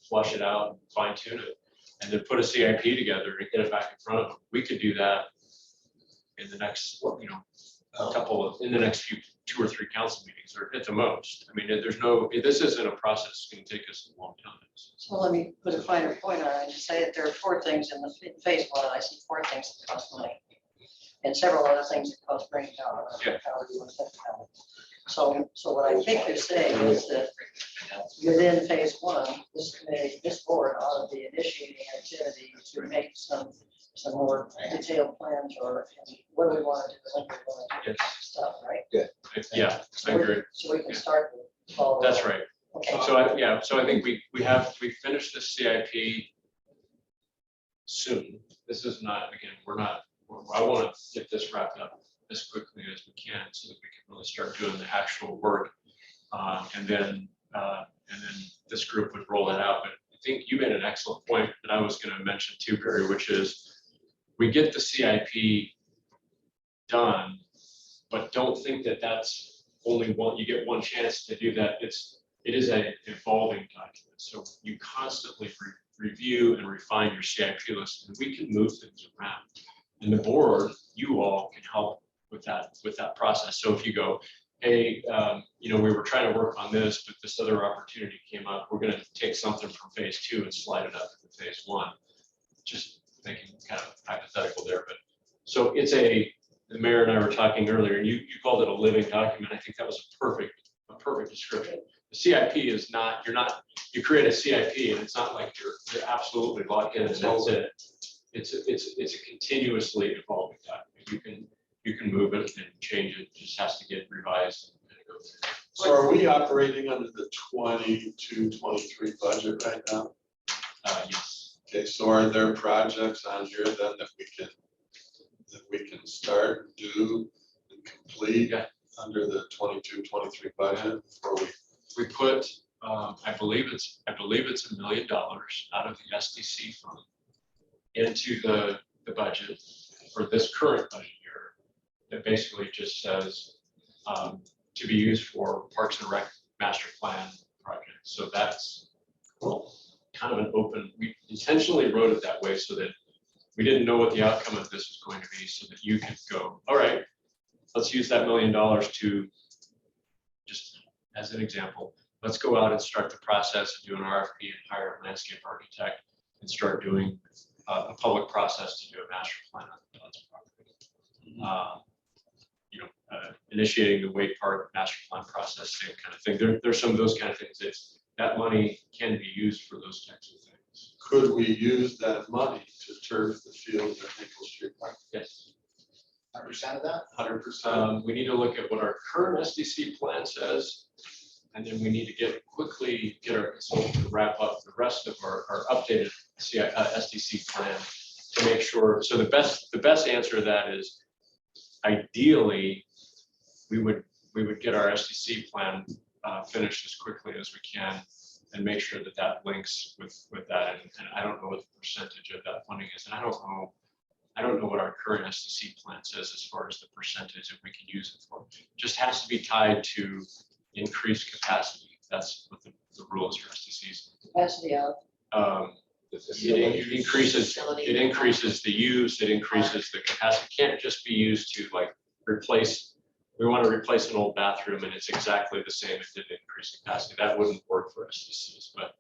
flush it out and fine tune it, and then put a CIP together and get it back in front of them. We could do that in the next, in the next few 2 or 3 council meetings, or at the most. I mean, this isn't a process that's going to take us a long time. So let me put a finer point on it and just say that there are 4 things in phase 1. I see 4 things that cost money and several other things that cost brain power. Yeah. However you want to think about it. So what I think you're saying is that within phase 1, this committee, this board ought to be initiating activity to make some more detailed plans or what we want to do, when we want to do stuff, right? Yeah, I agree. So we can start with follow. That's right. Okay. So I think we finished the CIP soon. This is not, again, I want to get this wrapped up as quickly as we can so that we can really start doing the actual work And then this group would roll that out. But I think you made an excellent point that I was going to mention too, Barry, which is we get the CIP done, but don't think that that's only one, you get one chance to do that. It is an evolving document. So you constantly review and refine your CIP list, and we can move things around. And the board, you all can help with that process. So if you go, hey, we were trying to work on this, but this other opportunity came up, we're going to take something from phase 2 and slide it up to phase 1. Just thinking kind of hypothetical there, but so the mayor and I were talking earlier, and you called it a living document. I think that was a perfect description. The CIP is not, you create a CIP and it's not like you're absolutely locked in and that's it. It's a continuously evolving document. You can move it and change it. It just has to get revised. And go through. So are we operating under the 22-23 budget right now? Yes. Okay, so are there projects on here then that we can start, do, and complete under the 22-23 budget before we put, I believe it's $1 million out of the SDC fund into the budget for this current budget year. That basically just says to be used for Parks and Rec master plan projects. So that's kind of an open, we intentionally wrote it that way so that we didn't know what the outcome of this was going to be, so that you could go, all right, let's use that $1 million to, just as an example, let's go out and start the process of doing an RFP and hire a landscape architect and start doing a public process to do a master plan on the Dodds property. Initiating the Wake Park master plan process, same kind of thing. There's some of those kind of things that money can be used for those types of things. could we use that money to turf the field at Maple Street Park? Yes. 100% of that? 100%? We need to look at what our current SDC plan says. And then we need to quickly get our consultant to wrap up the rest of our updated SDC plan to make sure. So the best answer to that is ideally we would get our SDC plan finished as quickly as we can and make sure that that links with that. And I don't know what the percentage of that funding is. And I don't know what our current SDC plan says as far as the percentage that we can use it for. It just has to be tied to increased capacity. That's what the rule is for SDCs. Capacity of. It increases the use, it increases the capacity. It can't just be used to like replace. We want to replace an old bathroom and it's exactly the same. It didn't increase capacity. That wouldn't work for SDCs. But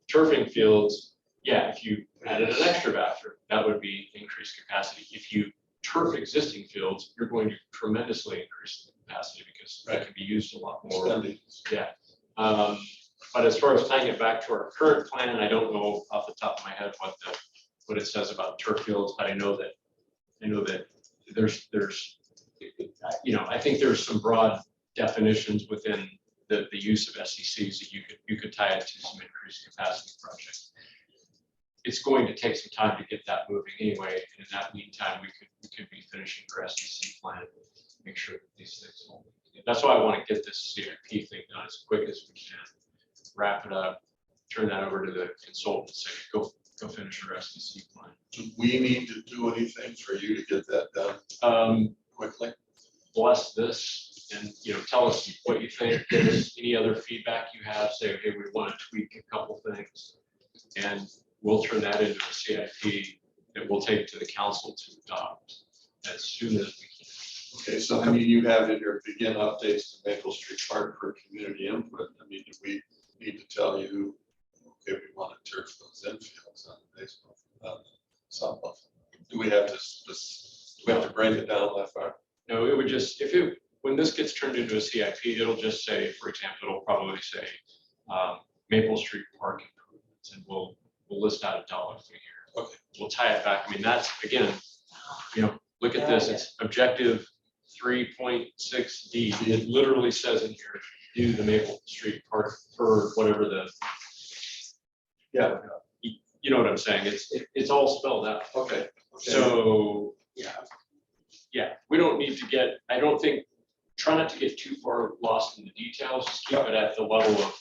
turfing fields, yeah, if you added an extra bathroom, that would be increased capacity. If you turf existing fields, you're going to tremendously increase the capacity because that can be used a lot more. Yeah. But as far as tying it back to our current plan, I don't know off the top of my head what it says about turf fields, but I know that there's I think there's some broad definitions within the use of SDCs that you could tie it to some increased capacity projects. It's going to take some time to get that moving anyway. And in that meantime, we could be finishing our SDC plan, make sure that these things will. That's why I want to get this CIP thing done as quick as we can. Wrap it up, turn that over to the consultant, and say, go finish your SDC plan. Do we need to do anything for you to get that done quickly? Bless this and tell us what you think. Give us any other feedback you have. Say, okay, we want to tweak a couple things, and we'll turn that into a CIP that we'll take to the council to adopt as soon as we can. Okay, so I mean, you have in your begin updates to Maple Street Park for community input. I mean, do we need to tell you, okay, we want to turf those infields on baseball, softball? Do we have to break it down that far? No, it would just, when this gets turned into a CIP, it'll just say, for example, it'll probably say Maple Street Park improvements, and we'll list out a dollar figure. Okay. We'll tie it back. I mean, that's, again, look at this, it's objective 3.6D. It literally says in here, do the Maple Street Park for whatever the, Yeah. You know what I'm saying? It's all spelled out. Okay. So, yeah, we don't need to get, I don't think try not to get too far lost in the details, just keep it at the level of,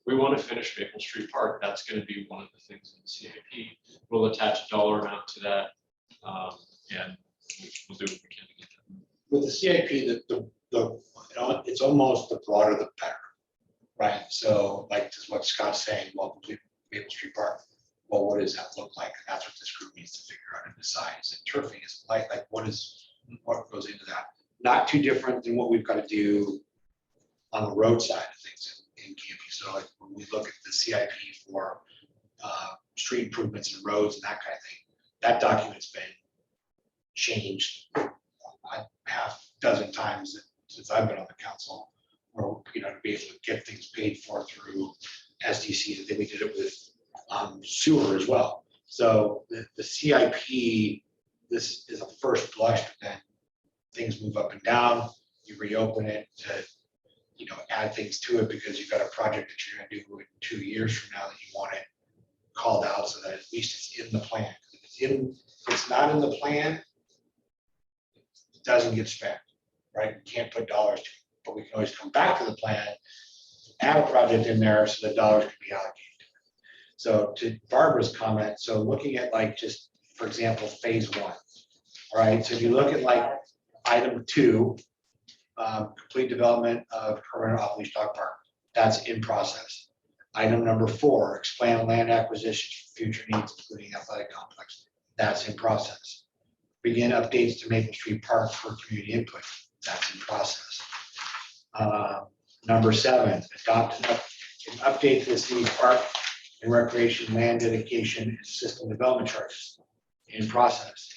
we want to finish Maple Street Park. That's going to be one of the things in the CIP. We'll attach a dollar amount to that. And we'll do what we can to get that. With the CIP, it's almost the broader the better, right? So like this is what Scott's saying, well, complete Maple Street Park. Well, what does that look like? And that's what this group needs to figure out and decide. Is it turfing? Is it like what goes into that? Not too different than what we've got to do on the road side of things in Campy. So like when we look at the CIP for street improvements and roads and that kind of thing, that document's been changed a half dozen times since I've been on the council, or, to be able to get things paid for through SDCs. I think we did it with sewer as well. So the CIP, this is a first blush, but then things move up and down. You reopen it to, add things to it because you've got a project that you're gonna do in 2 years from now that you want it called out so that at least it's in the plan. If it's not in the plan, it doesn't get spent, right? You can't put dollars to it, but we can always come back to the plan, add a project in there so the dollars can be allocated to it. So to Barbara's comment, so looking at like just, for example, phase 1. All right, so if you look at like item 2, complete development of permanent off-leash dog park, that's in process. Item number 4, expand land acquisitions for future needs, including athletic complex, that's in process. Begin updates to Maple Street Park for community input, that's in process. Number 7, adopt an update to the city park and recreation land dedication and system development charges, in process.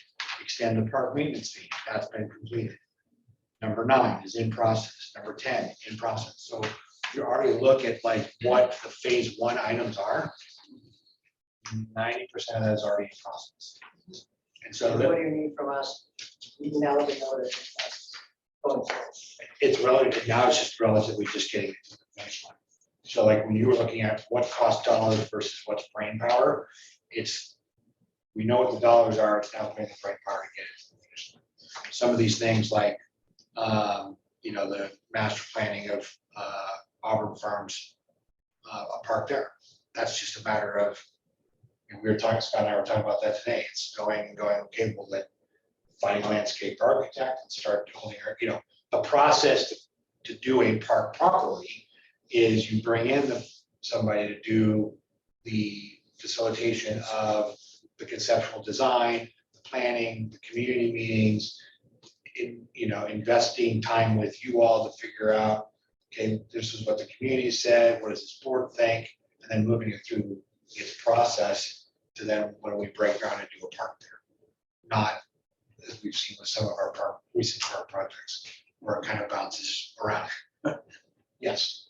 Extend the park maintenance fee, that's been completed. Number 9 is in process. Number 10, in process. So you already look at like what the phase 1 items are. 90% of that is already in process. And so What do you need from us? Now that we know that it's going forward. it's relative, now it's just relatively just getting it to the finish line. So like when you were looking at what cost dollars versus what's brain power, we know what the dollars are, it's now putting the brain power to get it to the finish line. Some of these things like, the master planning of Auburn Farms, a park there. That's just a matter of, we were talking, Scott and I were talking about that today. It's going, okay, well, let finding a landscape architect and start holding her, the process to do a park properly is you bring in somebody to do the facilitation of the conceptual design, the planning, the community meetings, investing time with you all to figure out, okay, this is what the community said, what does this board think, and then moving it through its process to then when we break ground and do a park there. Not as we've seen with some of our recent park projects, where it kind of bounces around. Yes.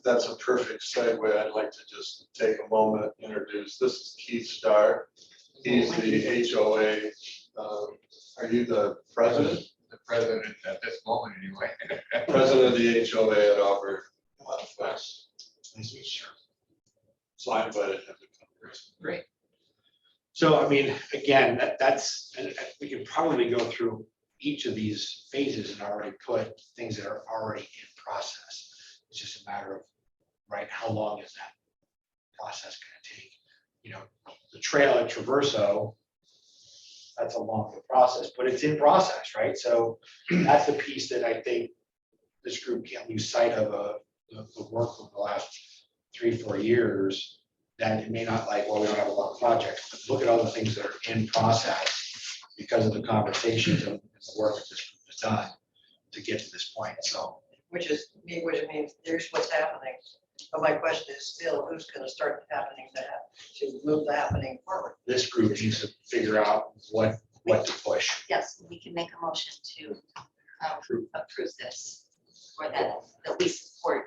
That's a perfect segue. I'd like to just take a moment, introduce, this is Keith Starr. He's the HOA. Are you the president? The president at this moment, anyway. President of the HOA at Auburn West. Nice to meet you. So I invited him to come. Great. So, I mean, again, that's, and we could probably go through each of these phases and already put things that are already in process. It's just a matter of, right, how long is that process gonna take? The trail at Traverso, that's a longer process, but it's in process, right? So that's the piece that I think this group can't lose sight of, the work of the last 3-4 years, that it may not like, well, we don't have a lot of projects, but look at all the things that are in process because of the conversations and the work that this group has done to get to this point. So, Which means there's what's happening. But my question is still, who's gonna start happening that to move the happening forward? this group needs to figure out what to push. Yes, we can make a motion to approve this, or that we support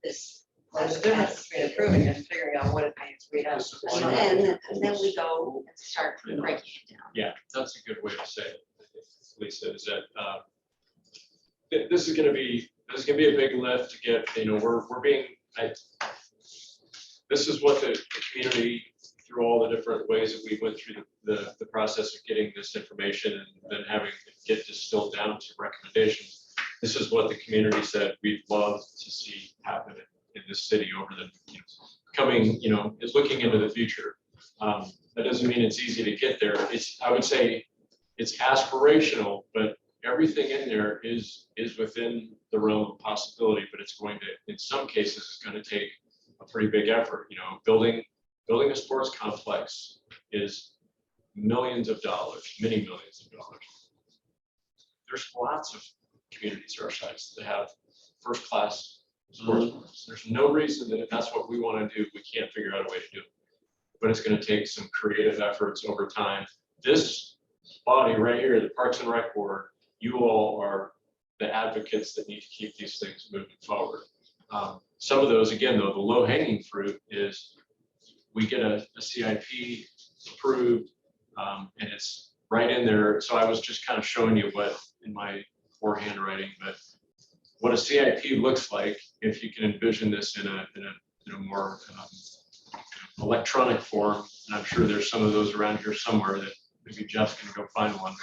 this. There's a difference between approving and figuring out what it means. We have. And then we go and start breaking it down. Yeah, that's a good way to say it, Lisa, is that this is gonna be a big lift to get, this is what the community, through all the different ways that we went through the process of getting this information and then having it get distilled down to recommendations. this is what the community said we'd love to see happen in this city over the, coming, is looking into the future. That doesn't mean it's easy to get there. I would say it's aspirational, but everything in there is within the realm of possibility, but it's going to, in some cases, it's going to take a pretty big effort. Building a sports complex is millions of dollars, many millions of dollars. There's lots of communities our size that have first-class sports parks. There's no reason that if that's what we want to do, we can't figure out a way to do it. But it's going to take some creative efforts over time. This body right here, the Parks and Rec Board, you all are the advocates that need to keep these things moving forward. Some of those, again, though, the low-hanging fruit is we get a CIP approved, and it's right in there. So I was just kind of showing you what in my poor handwriting, but what a CIP looks like if you can envision this in a more electronic form. And I'm sure there's some of those around here somewhere that maybe Jeff's gonna go find one.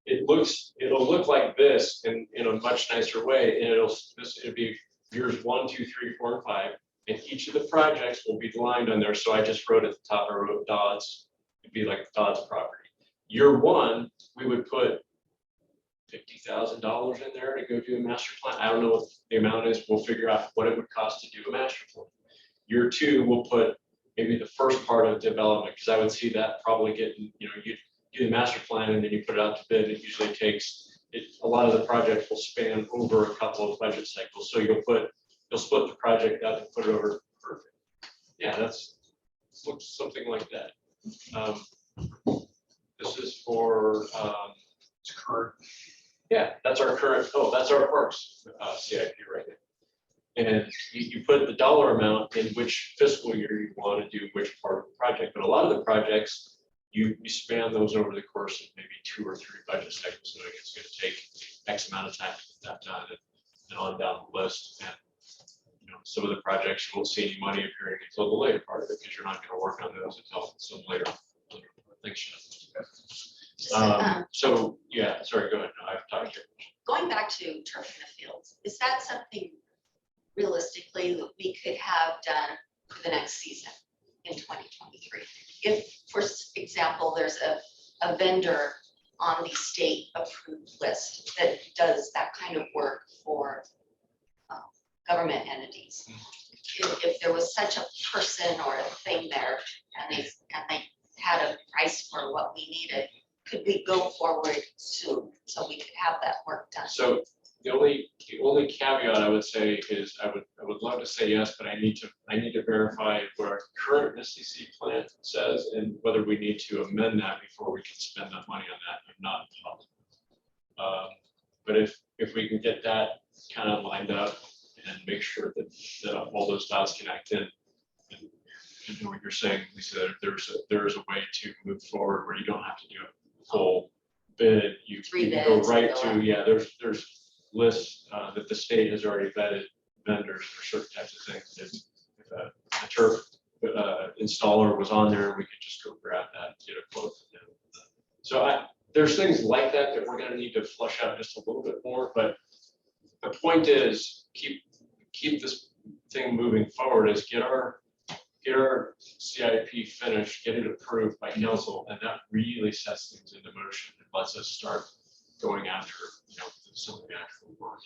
It'll look like this in a much nicer way, and it'll be years 1, 2, 3, 4, and 5, and each of the projects will be lined on there. So I just wrote at the top, I wrote Dodds. It'd be like Dodds property. Year 1, we would put $50,000 in there to go do a master plan. I don't know what the amount is. We'll figure out what it would cost to do a master plan. Year 2, we'll put maybe the first part of development, because I would see that probably getting, you do the master plan and then you put it out to bid. It usually takes, a lot of the projects will span over a couple of budget cycles. So you'll split the project up and put it over. Perfect. Yeah, looks something like that. This is for, it's current. Yeah, that's our current, that's our parks CIP right there. And you put the dollar amount in which fiscal year you want to do which part of the project. But a lot of the projects, you span those over the course of maybe 2 or 3 budget cycles. So it's going to take X amount of time to get that done and on down the list. And some of the projects you won't see any money appearing until the later part of it, because you're not going to work on those until some later. Thanks, so yeah, sorry, go ahead. No, I've talked here. Going back to turf in the fields, is that something realistically that we could have done for the next season in 2023? If, for example, there's a vendor on the state approved list that does that kind of work for government entities. If there was such a person or a thing there and they had a price for what we needed, could we go forward soon so we could have that work done? So the only caveat I would say is I would love to say yes, but I need to verify what our current SCC plan says and whether we need to amend that before we can spend that money on that. I'm not positive. But if we can get that kind of lined up and make sure that all those dots connect in, and you know what you're saying, Lisa, there is a way to move forward where you don't have to do a full bid. You can go right to, yeah, there's lists that the state has already vetted vendors for certain types of things. If a turf installer was on there, we could just go grab that, get a quote. So there's things like that that we're going to need to flush out just a little bit more. But the point is, keep this thing moving forward. Is get our CIP finished, get it approved by council, and that really sets things into motion and lets us start going after some of the actual work.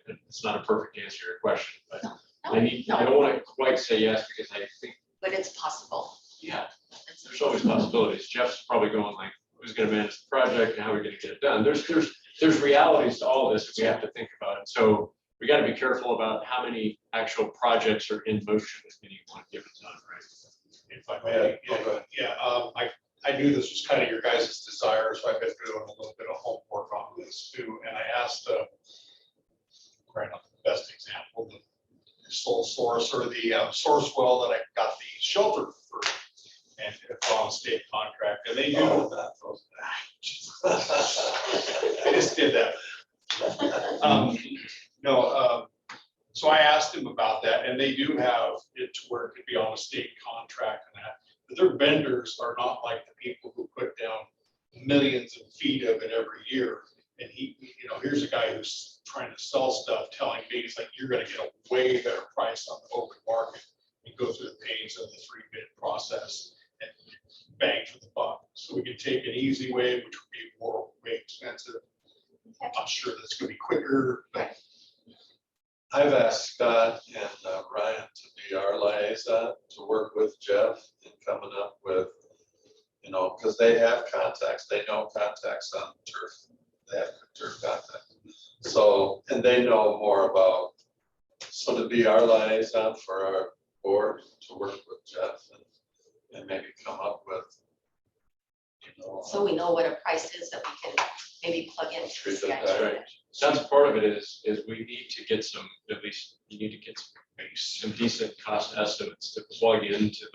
It's not a perfect answer to your question, but I don't want to quite say yes because I think. But it's possible. Yeah, there's always possibilities. Jeff's probably going like, who's going to manage the project and how are we going to get it done? There's realities to all this. We have to think about it. So we got to be careful about how many actual projects are in motion at any one given time, right? If I may, I knew this was kind of your guys' desire, so I've been doing a little bit of homework on this too. And I asked, right now, the best example, the sole source or the source well that I got the shelter for, and it's on state contract, and they do. I just did that. So I asked him about that, and they do have it to where it could be on a state contract and that. But their vendors are not like the people who put down millions of feet of it every year. And here's a guy who's trying to sell stuff, telling me, it's like, you're gonna get a way better price on the open market and go through the pains of the 3-bid process and bang for the buck. So we can take an easy way, which would be more way expensive. I'm sure that's gonna be quicker, but I've asked Scott and Ryan to be our liaison, to work with Jeff in coming up with, because they have contacts, they know contacts on turf. They have turf contacts. So, and they know more about, so to be our liaison for our board, to work with Jeff and maybe come up with, So we know what a price is that we can maybe plug into. Treat the it CIP. Right. That's part of it is we need to get some, at least you need to get some decent cost estimates to plug into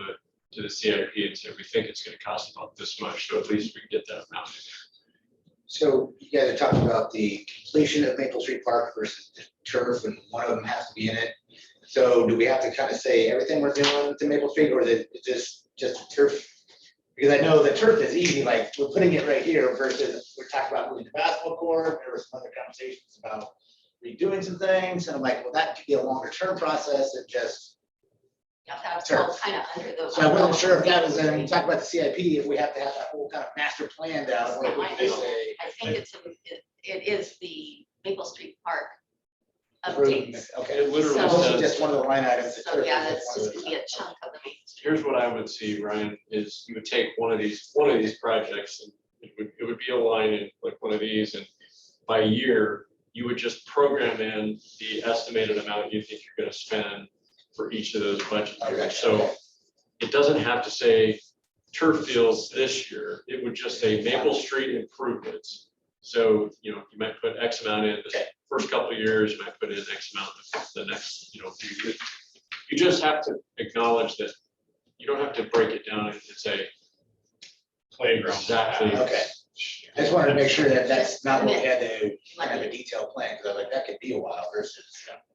the CIP and say, we think it's gonna cost about this much, so at least we can get that amount. So you guys are talking about the completion of Maple Street Park versus the turf, and one of them has to be in it. So do we have to kind of say everything we're doing to Maple Street, or is it just turf? Because I know the turf is easy, like we're putting it right here versus we're talking about moving the basketball court. There were some other conversations about redoing some things, and I'm like, well, that could be a longer term process than just. Yeah, that's all kind of under the. So I wasn't sure if that was, when we talk about the CIP, if we have to have that whole kind of master plan down, or if we can just say. I think it is the Maple Street Park improvements. updates. Okay. It literally So this is says, just one of the line items. the So turf yeah, is that's one of just the- gonna be a chunk of the Main Street. here's what I would see, Ryan, is you would take one of these projects and it would be a line in like one of these, and by year, you would just program in the estimated amount you think you're gonna spend for each of those budget Okay, years. So okay. it doesn't have to say turf fields this year, it would just say Maple Street improvements. So, you might put X amount in the Okay. first couple of years, you might put in X amount the next, few. You just have to acknowledge that you don't have to break it down and say playground. exactly. Okay. I just wanted to make sure that that's not what we had to kind of have a detailed plan, because I was like, that could be a while versus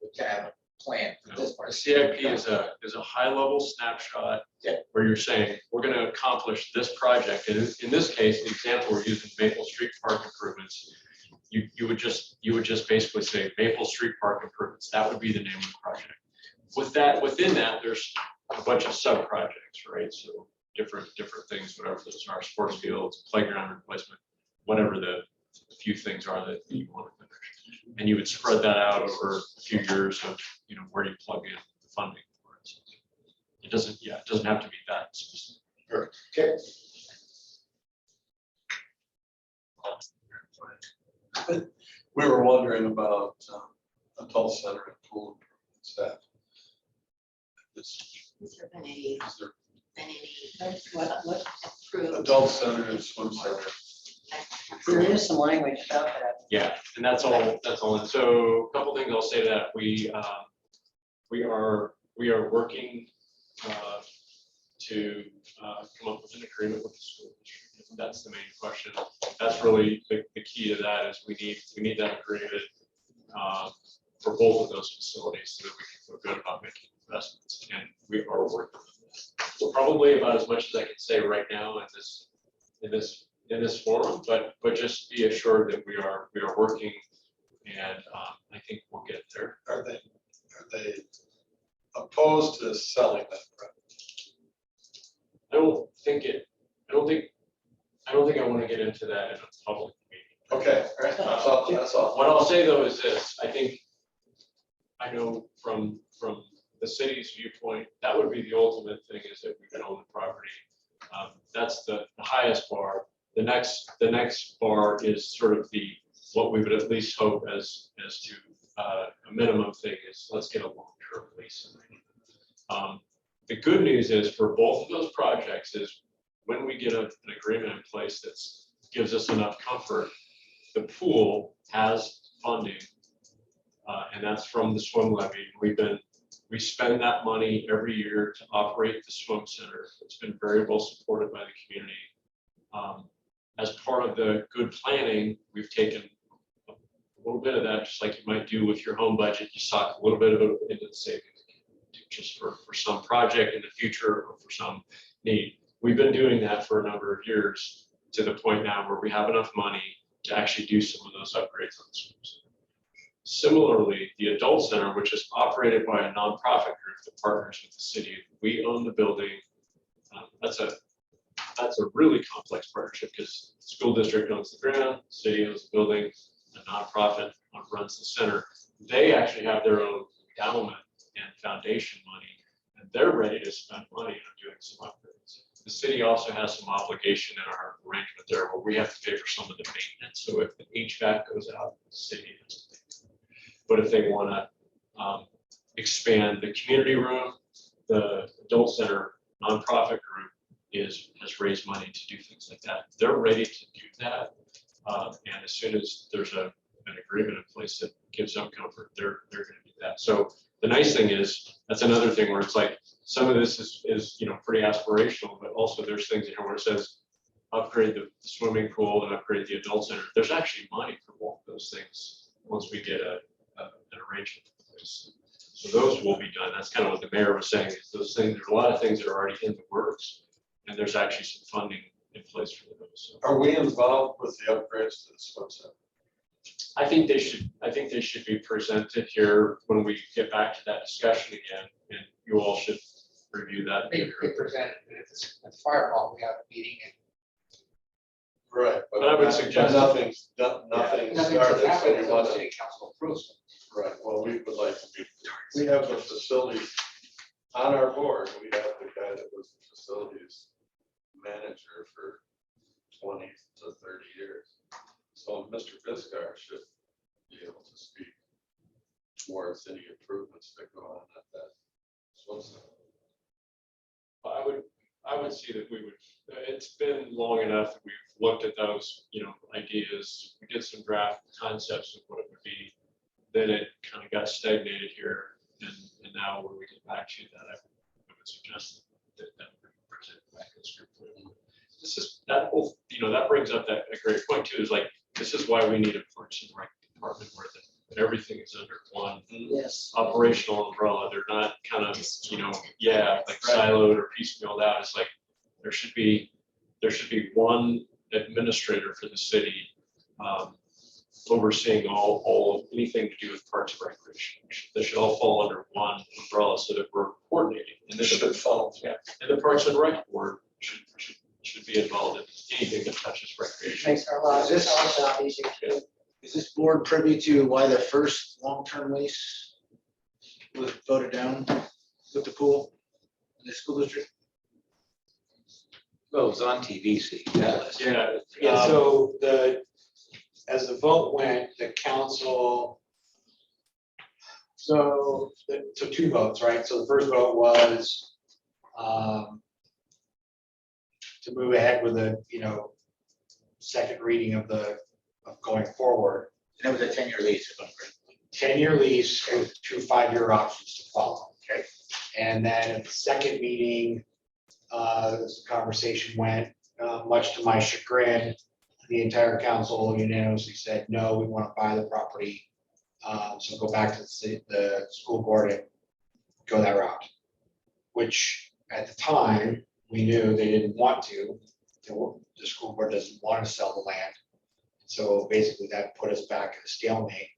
we kind of have a plan for this The part. CIP is a high level snapshot Yeah. where you're saying, we're gonna accomplish this project. And in this case, the example we're using, Maple Street Park improvements. You would just basically say Maple Street Park improvements. That would be the name of the project. Within that, there's a bunch of sub projects, right? So different things, whatever those are, sports fields, playground replacement, whatever the few things are that you want to finish. And you would spread that out over a few years of, where you plug in the funding for it. It doesn't have to be that specific. Okay. we were wondering about adult center and pool staff. Has there been any What, approved? Adult center and swim center. there is some language about that. Yeah, and that's all. And so a couple things I'll say to that we are working to come up with an agreement with the school district. That's the main question. That's really the key to that is we need that agreement for both of those facilities so that we can feel good about making investments. And we are working on that. So probably about as much as I can say right now in this forum, but just be assured that we are working, and I think we'll get there. Are they opposed to selling that property? I don't think I want to get into that in a public meeting. Okay, all right, that's all. What I'll say though is this, I know from the city's viewpoint, that would be the ultimate thing, is that we can own the property. That's the highest bar. The next bar is sort of what we would at least hope as to a minimum thing is, let's get a long-term lease. The good news is for both of those projects is when we get an agreement in place that gives us enough comfort, the pool has funding, and that's from the swim levy. We spend that money every year to operate the swim center. It's been very well supported by the community. As part of the good planning, we've taken a little bit of that, just like you might do with your home budget. You sock a little bit of it into the savings, just for some project in the future or for some need. We've been doing that for a number of years to the point now where we have enough money to actually do some of those upgrades on the school center. Similarly, the adult center, which is operated by a nonprofit group that partners with the city, we own the building. That's a really complex partnership because the school district owns the ground, the city owns the building, a nonprofit runs the center. They actually have their own endowment and foundation money, and they're ready to spend money on doing some upgrades. The city also has some obligation in our arrangement there where we have to pay for some of the maintenance. So if the HVAC goes out, the city has to pay. But if they want to expand the community room, the adult center nonprofit group has raised money to do things like that. They're ready to do that. And as soon as there's an agreement in place that gives them comfort, they're going to do that. So the nice thing is, that's another thing where it's like, some of this is pretty aspirational, but also there's things in here where it says upgrade the swimming pool and upgrade the adult center. There's actually money for both those things once we get an arrangement in place. So those will be done. That's kind of what the mayor was saying, is those things, there's a lot of things that are already in the works, and there's actually some funding in place for those. So Are we involved with the upgrades to the swim center? I think they should be presented here when we get back to that discussion again, and you all should review that. They presented it at the fire hall, we have a meeting and Right. But I would suggest- Nothing's nothing started. has so happened we until want the to- city council approves it. Right, well, we would like to be, we have the facilities on our board, we have the guy that was the facilities manager for 20 to 30 years. So Mr. Biscar should be able to speak towards any improvements that go on at that swim center. I would see that we would, it's been long enough that we've looked at those, ideas. We did some draft concepts of what it would be. Then it kind of got stagnated here. And now when we get back to that, I would suggest that we present back in script. This is that whole, that brings up a great point too, is like, this is why we need a Parks and Rec department where everything is under one Yes. operational umbrella. They're not kind of, like Right. siloed or piecemealed out. It's like, there should be one administrator for the city, overseeing all anything to do with parks and recreation. They should all fall under one umbrella so that we're coordinating. And this Should fall. yeah, and the Parks and Rec board should be involved in anything that touches recreation. Makes our lives, our job easier too. Is this board privy to why the first long-term lease was voted down with the pool in the school district? Well, it was on TV, so you can tell us. Yeah. Yeah, so as the vote went, the council. So two votes, right? So the first vote was to move ahead with a, second reading of going forward. And that was a 10-year lease, if I'm correct. 10-year lease with 2 5-year options to follow, okay? And then at the second meeting, as the conversation went, much to my chagrin, the entire council unanimously said, no, we want to buy the property. So go back to the school board and go that route. Which at the time, we knew they didn't want to. The school board doesn't want to sell the land. So basically that put us back at a stalemate,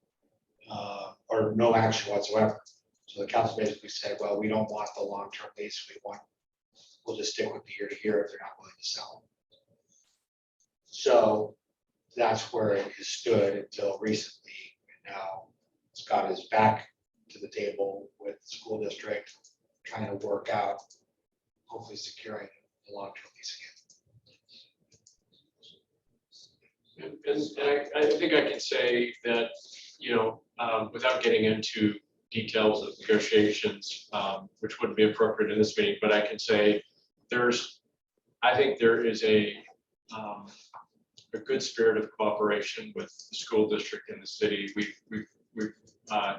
or no action whatsoever. So the council basically said, well, we don't want the long-term lease. We'll just stick with the year-to-year if they're not willing to sell. So that's where it has stood until recently. And now Scott is back to the table with the school district, trying to work out, hopefully securing the long-term lease again. And I think I can say that, without getting into details of negotiations, which wouldn't be appropriate in this meeting, but I can say I think there is a good spirit of cooperation with the school district and the city. We've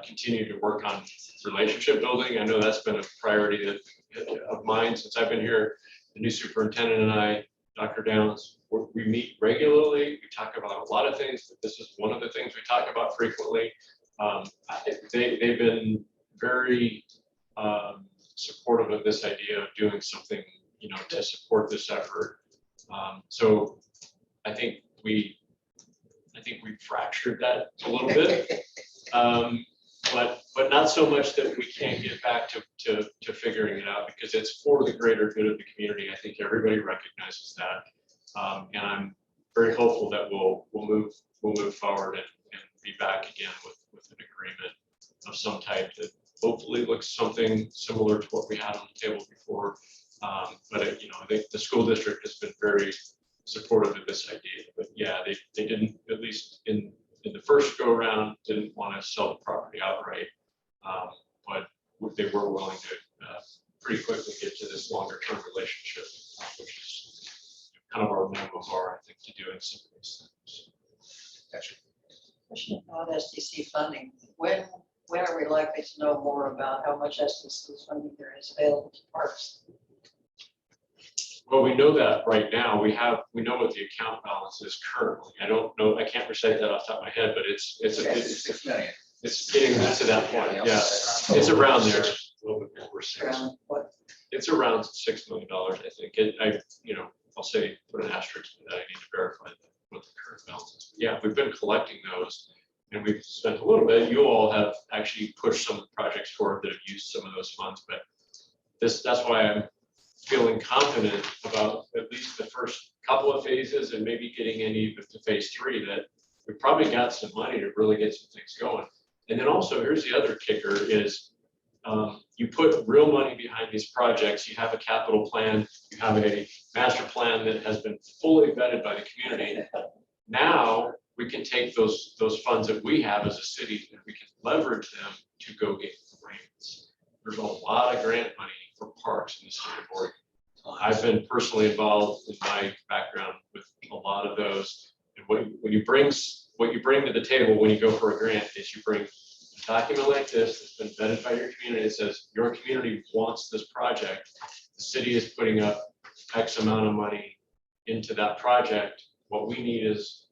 continued to work on relationship building. I know that's been a priority of mine since I've been here. The new superintendent and I, Dr. Downs, we meet regularly. We talk about a lot of things, but this is one of the things we talk about frequently. They've been very supportive of this idea of doing something, to support this effort. So I think I think we fractured that a little bit. But not so much that we can't get back to figuring it out, because it's for the greater good of the community. I think everybody recognizes that. And I'm very hopeful that we'll move forward and be back again with an agreement of some type that hopefully looks something similar to what we had on the table before. But I think the school district has been very supportive of this idea. But yeah, they didn't, at least in the first go around, didn't want to sell the property outright. But they were willing to pretty quickly get to this longer term relationship, which is kind of our minimum bar, I think, to doing some of these things. Gotcha. Question about SDC funding. When are we likely to know more about how much SDC funding there is available to parks? Well, we know that right now. We know what the account balance is currently. I don't know, I can't recite that off the top of my head, but it's It's 6 million. getting to that point. Yeah, it's around there. We're six. Around what? It's around $6 million, I think. I'll say, put an asterisk to that. I need to verify what the current balance is. Yeah, we've been collecting those, and we've spent a little bit. You all have actually pushed some projects forward that have used some of those funds, but that's why I'm feeling confident about at least the first couple of phases, and maybe getting into to phase 3, that we probably got some money to really get some things going. And then also, here's the other kicker is, you put real money behind these projects, you have a capital plan, you have a master plan that has been fully vetted by the community. Now we can take those funds that we have as a city, and we can leverage them to go get grants. There's a lot of grant money for parks in the city of Oregon. I've been personally involved in my background with a lot of those. And what you bring to the table when you go for a grant is you bring a document like this that's been vetted by your community. It says your community wants this project. The city is putting up X amount of money into that project. What we need is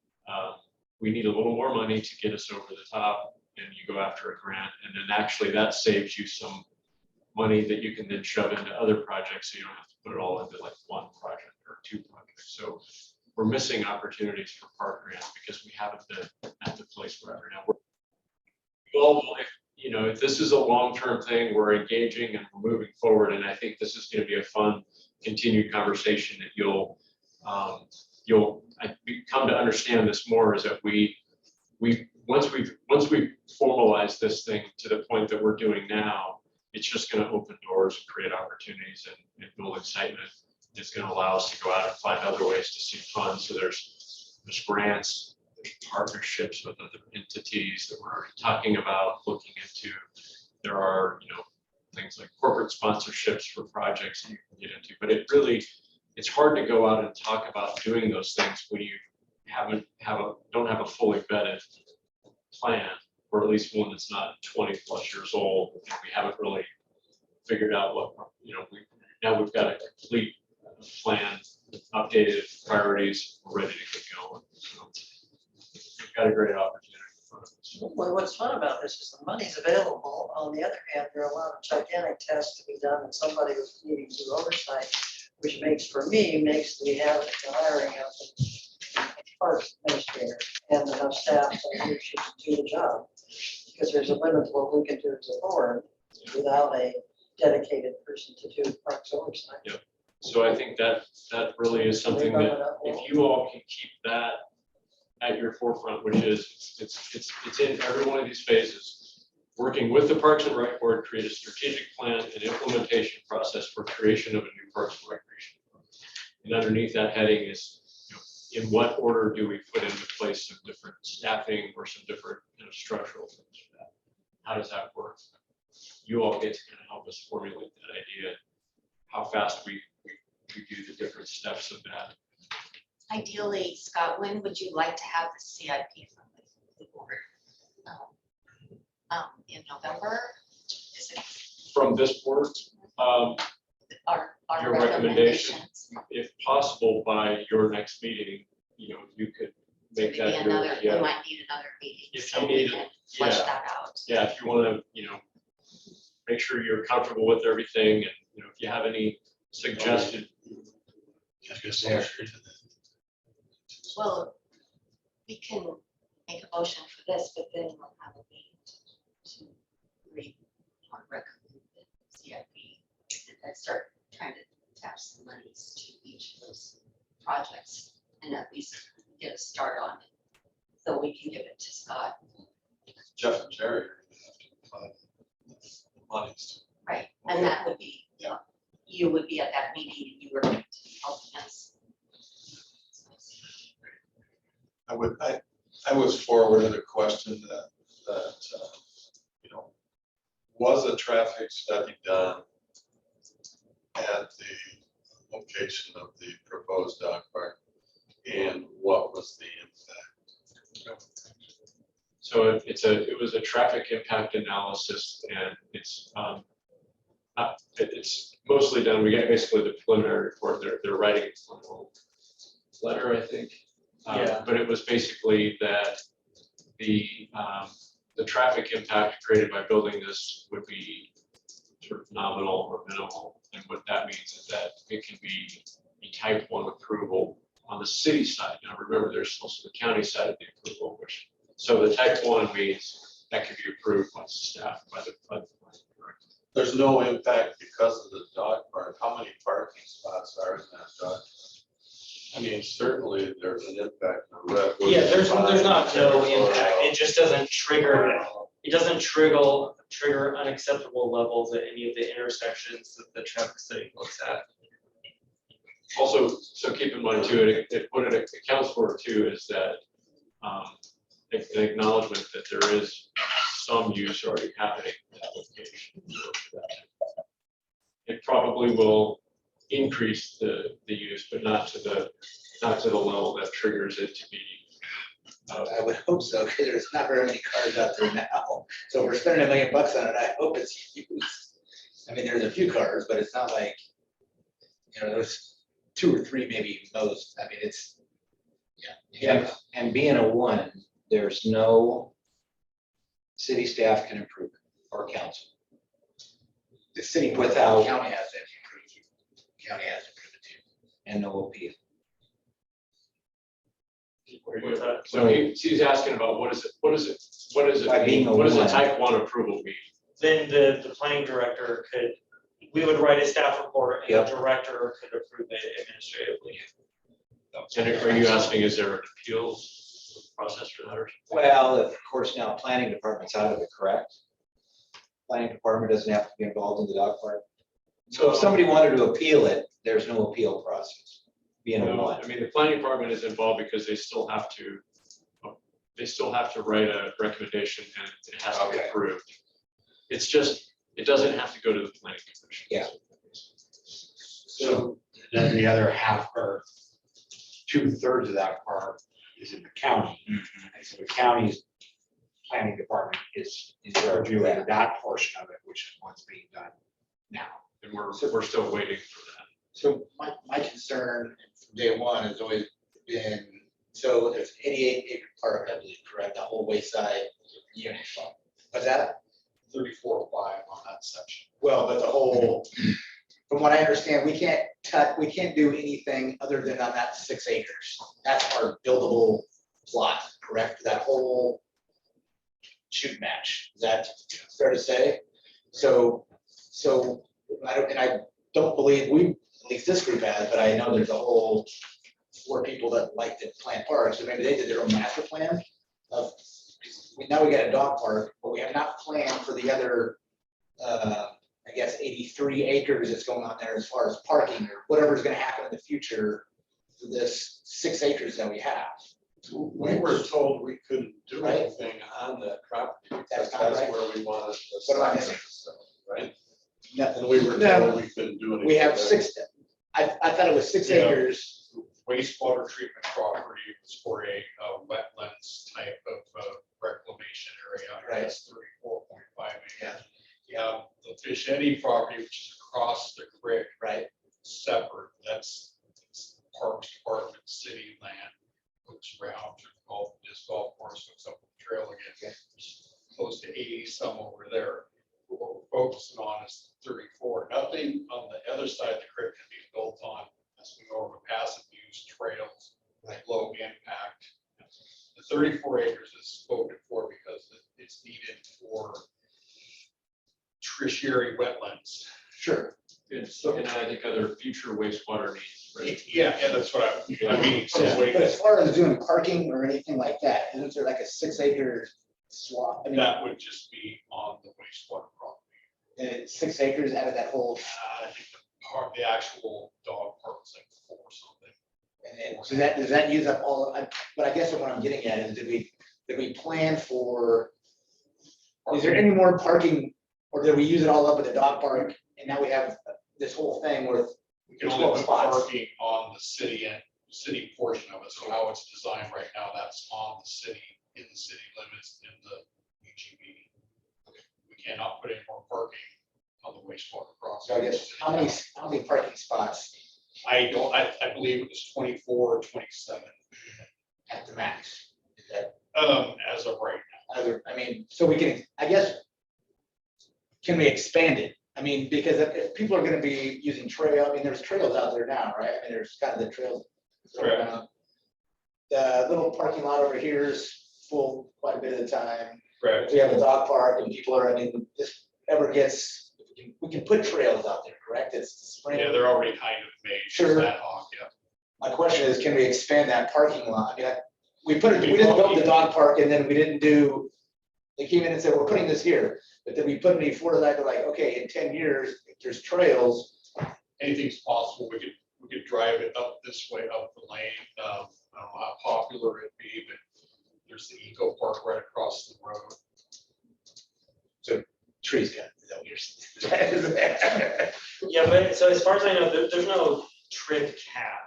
we need a little more money to get us over the top, and you go after a grant, and then actually that saves you some money that you can then shove into other projects, so you don't have to put it all into like one project or 2 projects. So we're missing opportunities for park grants because we haven't been at the place where we're now. Well, if this is a long-term thing, we're engaging and we're moving forward, and I think this is going to be a fun continued conversation that you'll come to understand this more, is that once we've formalized this thing to the point that we're doing now, it's just going to open doors and create opportunities and build excitement. It's going to allow us to go out and find other ways to seek funds. So there's grants, there's partnerships with other entities that we're already talking about, looking into. There are, things like corporate sponsorships for projects that you can get into. But it's hard to go out and talk about doing those things when you don't have a fully vetted plan, or at least one that's not 20+ years old. And we haven't really figured out what, now we've got a complete plan, updated priorities, we're ready to get going. So we've got a great opportunity in front of us. Well, what's fun about this is the money's available. On the other hand, there are a lot of gigantic tests to be done, and somebody was needing to do oversight, which makes the hiring of the parks administrator and enough staff and leadership to do the job. Because there's a limit to what we can do as a board without a dedicated person to do parks oversight. Yep. So I think that really is something that if you all can keep that at your forefront, which is it's in every one of these phases, working with the Parks and Rec Board, create a strategic plan and implementation process for creation of a new Parks and Recreation. And underneath that heading is, in what order do we put into place some different staffing or some different structural things for that? How does that work? You all get to kind of help us formulate that idea, how fast we do the different steps of that. Ideally, Scott, when would you like to have the CIP from the board? In November? Is it From this board, our your recommendation, recommendations? if possible, by your next meeting, you could make Maybe that your, another, we yeah. might need another meeting, If so you we need can it, flesh yeah. that out. Yeah, if you want to, make sure you're comfortable with everything, and, if you have any suggested. I was gonna say, Well, we can make a motion for this, but then we'll have a meeting to read on record the CIP and start trying to tap some monies to each of those projects and at least get a start on it. So we can give it to Scott. Jeff and Jerry are gonna have to find monies. Right, and that would be, you would be at that meeting and you were going to be helping us. I was forwarded a question that, you know, was a traffic study done at the location of the proposed dog park? And what was the impact? So it was a traffic impact analysis, and it's mostly done, we get basically the preliminary report, they're writing a little letter, I think. Yeah. But it was basically that the traffic impact created by building this would be sort of nominal or minimal. And what that means is that it can be a type 1 approval on the city side. Now, remember, there's also the county side of the approval, which, so the type 1 means that can be approved by staff, by the plan director. There's no impact because of the dog park. How many parking spots are in that dog? I mean, certainly there's an impact on Redwood. Yeah, there's not no impact. It just doesn't trigger, it doesn't trigger unacceptable levels at any of the intersections that the traffic study looks at. Also, so keep in mind too, what it accounts for too is that an acknowledgement that there is some use already happening in that location. It probably will increase the use, but not to the level that triggers it to be. I would hope so, because there's not very many cars out there now. So if we're spending $1 million on it, I hope it's used. I mean, there's a few cars, but it's not like, you know, there's 2 or 3 maybe most. I mean, it's, yeah. And being a 1, there's no city staff can approve it or council. The city Without- county has to approve it. County has to approve it too. And no appeal. What's that? So he's asking about what is it, By being a what does a one. type 1 approval mean? Then the planning director could, we would write a staff report and Yep. the director could approve it administratively. And are you asking, is there an appeals process for that or? Well, of course, now planning department's out of it, correct? Planning department doesn't have to be involved in the dog park. So if somebody wanted to appeal it, there's no appeal process. Being a No, 1. I mean, the planning department is involved because they still have to write a recommendation and it has to be Okay. approved. It's just, it doesn't have to go to the planning commission. Yeah. So then the other half or 2/3 of that part is in the county. And so the county's planning department is reviewing that portion of it, which is what's being done now. And we're still waiting for that. So my concern from day one has always been, so there's 88-acre park, I believe, correct, the whole wayside unit. What's that? 34.5 on that section. Well, but the whole, from what I understand, we can't do anything other than on that 6 acres. That's our buildable plot, correct? That whole shoot match. Is that fair to say? So I don't believe at least this group has, but I know there's a whole 4 people that like to plan parks, so maybe they did their own master plan of, now we got a dog park, but we have not planned for the other, I guess, 83 acres that's going on there as far as parking or whatever's gonna happen in the future for this 6 acres that we have. We were told we couldn't do Right. anything on that property because That's that's not right. where we wanted to. What am I missing? Right? No, And we were No. told we couldn't do anything. we have there. 6, I thought it was 6 Yeah. acres. Wastewater treatment property was for a wetlands type of reclamation area. Right. That's 34.5 acres. Yeah, the Fischetti property, which is across the creek, Right. separate, that's Parks Department, city land, hooks around to this golf course, hooks up the trail again. Close to 80 some over there. What we're focusing on is 34. Nothing on the other side of the creek can be built on. That's more of a passive use trails, like low impact. The 34 acres is spoken for because it's needed for tertiary wetlands. Sure. It's, and I think other future wastewater needs, right? Yeah, that's what I mean. So But wait, as far as doing parking or anything like that, isn't there like a 6 acre swap? I mean, that would just be on the wastewater property. and it's 6 acres out of that whole, I think the actual dog park was like 4 something. and then, so does that use up all, but I guess what I'm getting at is, did we plan for, is there any more parking? Or did we use it all up at the dog park and now we have this whole thing with, We can There's only 12 put spots. parking on the city portion of it, so how it's designed right now, that's on the city, in the city limits, in the UGB. We cannot put any more parking on the wastewater crossing. so I guess, how many parking spots I believe it was 24 or 27, at the max? Is that as of right now. other, I mean, so we can, I guess, can we expand it? I mean, because if people are gonna be using trail, I mean, there's trails out there now, right? I mean, there's kind of the trails. Correct. The little parking lot over here is full quite a bit of the time. Correct. We have a dog park and people are, I mean, this ever gets, we can put trails out there, correct? It's spring. Yeah, they're already kind of made. Sure. Ad hoc, yeah. My question is, can we expand that parking lot? I mean, we didn't build the dog park and then we didn't do, they came in and said, we're putting this here. But then we put any forward that, like, okay, in 10 years, if there's trails, Anything's possible. We could drive it up this way, up the lane. I don't know how popular it'd be, but there's the eco park right across the road. trees, yeah. Is that what you're saying? Yeah, but so as far as I know, there's no trip cap.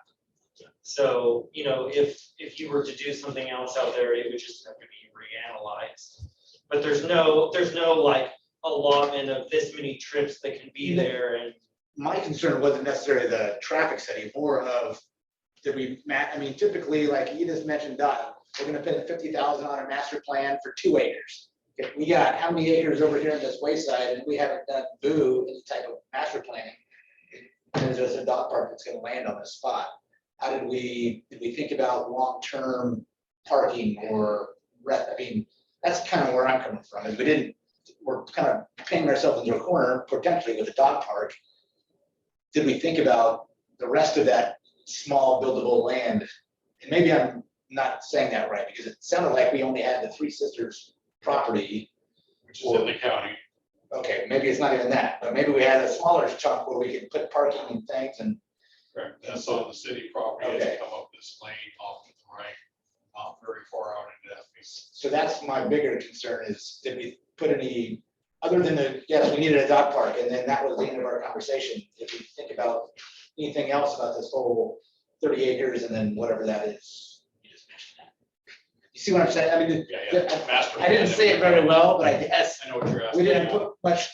So, you know, if you were to do something else out there, it would just have to be reanalyzed. But there's no like allotment of this many trips that can be there and. My concern wasn't necessarily the traffic study, more of, did we, I mean, typically, like you just mentioned, Don, we're gonna put 50,000 on a master plan for 2 acres. If we got how many acres over here in this wayside and we haven't done any type of master planning, and there's a dog park that's gonna land on this spot. How did we think about long-term parking or, I mean, that's kind of where I'm coming from, is we're kind of painting ourselves into a corner potentially with a dog park. Did we think about the rest of that small buildable land? And maybe I'm not saying that right, because it sounded like we only had the Three Sisters property. Which is in the county. Okay, maybe it's not even that, but maybe we had a smaller chunk where we could put parking and things and, Correct. That's on the city property. As Okay. you come up this lane off to the right, not very far out into that piece. so that's my bigger concern is, did we put any, other than yes, we needed a dog park, and then that was the end of our conversation. Did we think about anything else about this whole 30 acres and then whatever that is? You just mentioned that. You see what I'm saying? I mean, Yeah. Master I didn't plan. say it very well, but I guess I know what you're asking. we didn't put much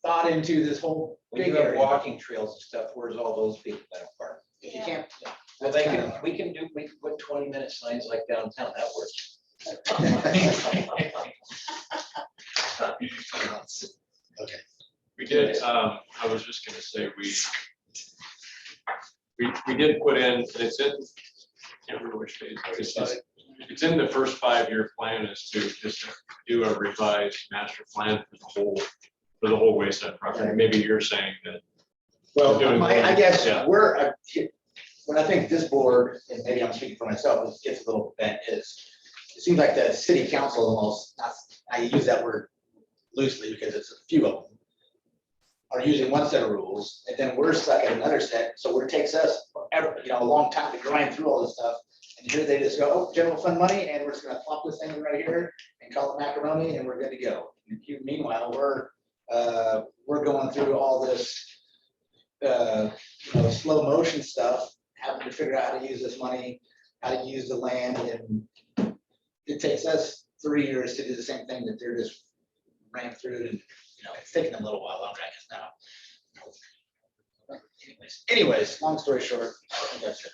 thought into this whole When big you have area. walking trails and stuff, where's all those people that park? If you can't. Well, we can put 20-minute signs like downtown, that works. We did, I was just gonna say, we did put in, and it's in, can't remember which phase, it's in the first 5-year plan is to just do a revised master plan for the whole wayside property. Maybe you're saying that. Well, Doing I guess yeah. when I think this board, and maybe I'm speaking for myself, it gets a little bent, is it seems like the city council almost, I use that word loosely because it's a few of them, are using one set of rules, and then we're stuck at another set, so it takes us forever, a long time to grind through all this stuff. And here they just go, oh, general fund money, and we're just gonna plop this thing right here and call it macaroni, and we're good to go. Meanwhile, we're going through all this slow motion stuff, having to figure out how to use this money, how to use the land, and it takes us 3 years to do the same thing that they're just ran through it, and it's taking them a little while longer, I guess now. Anyways, long story short, I think that's it.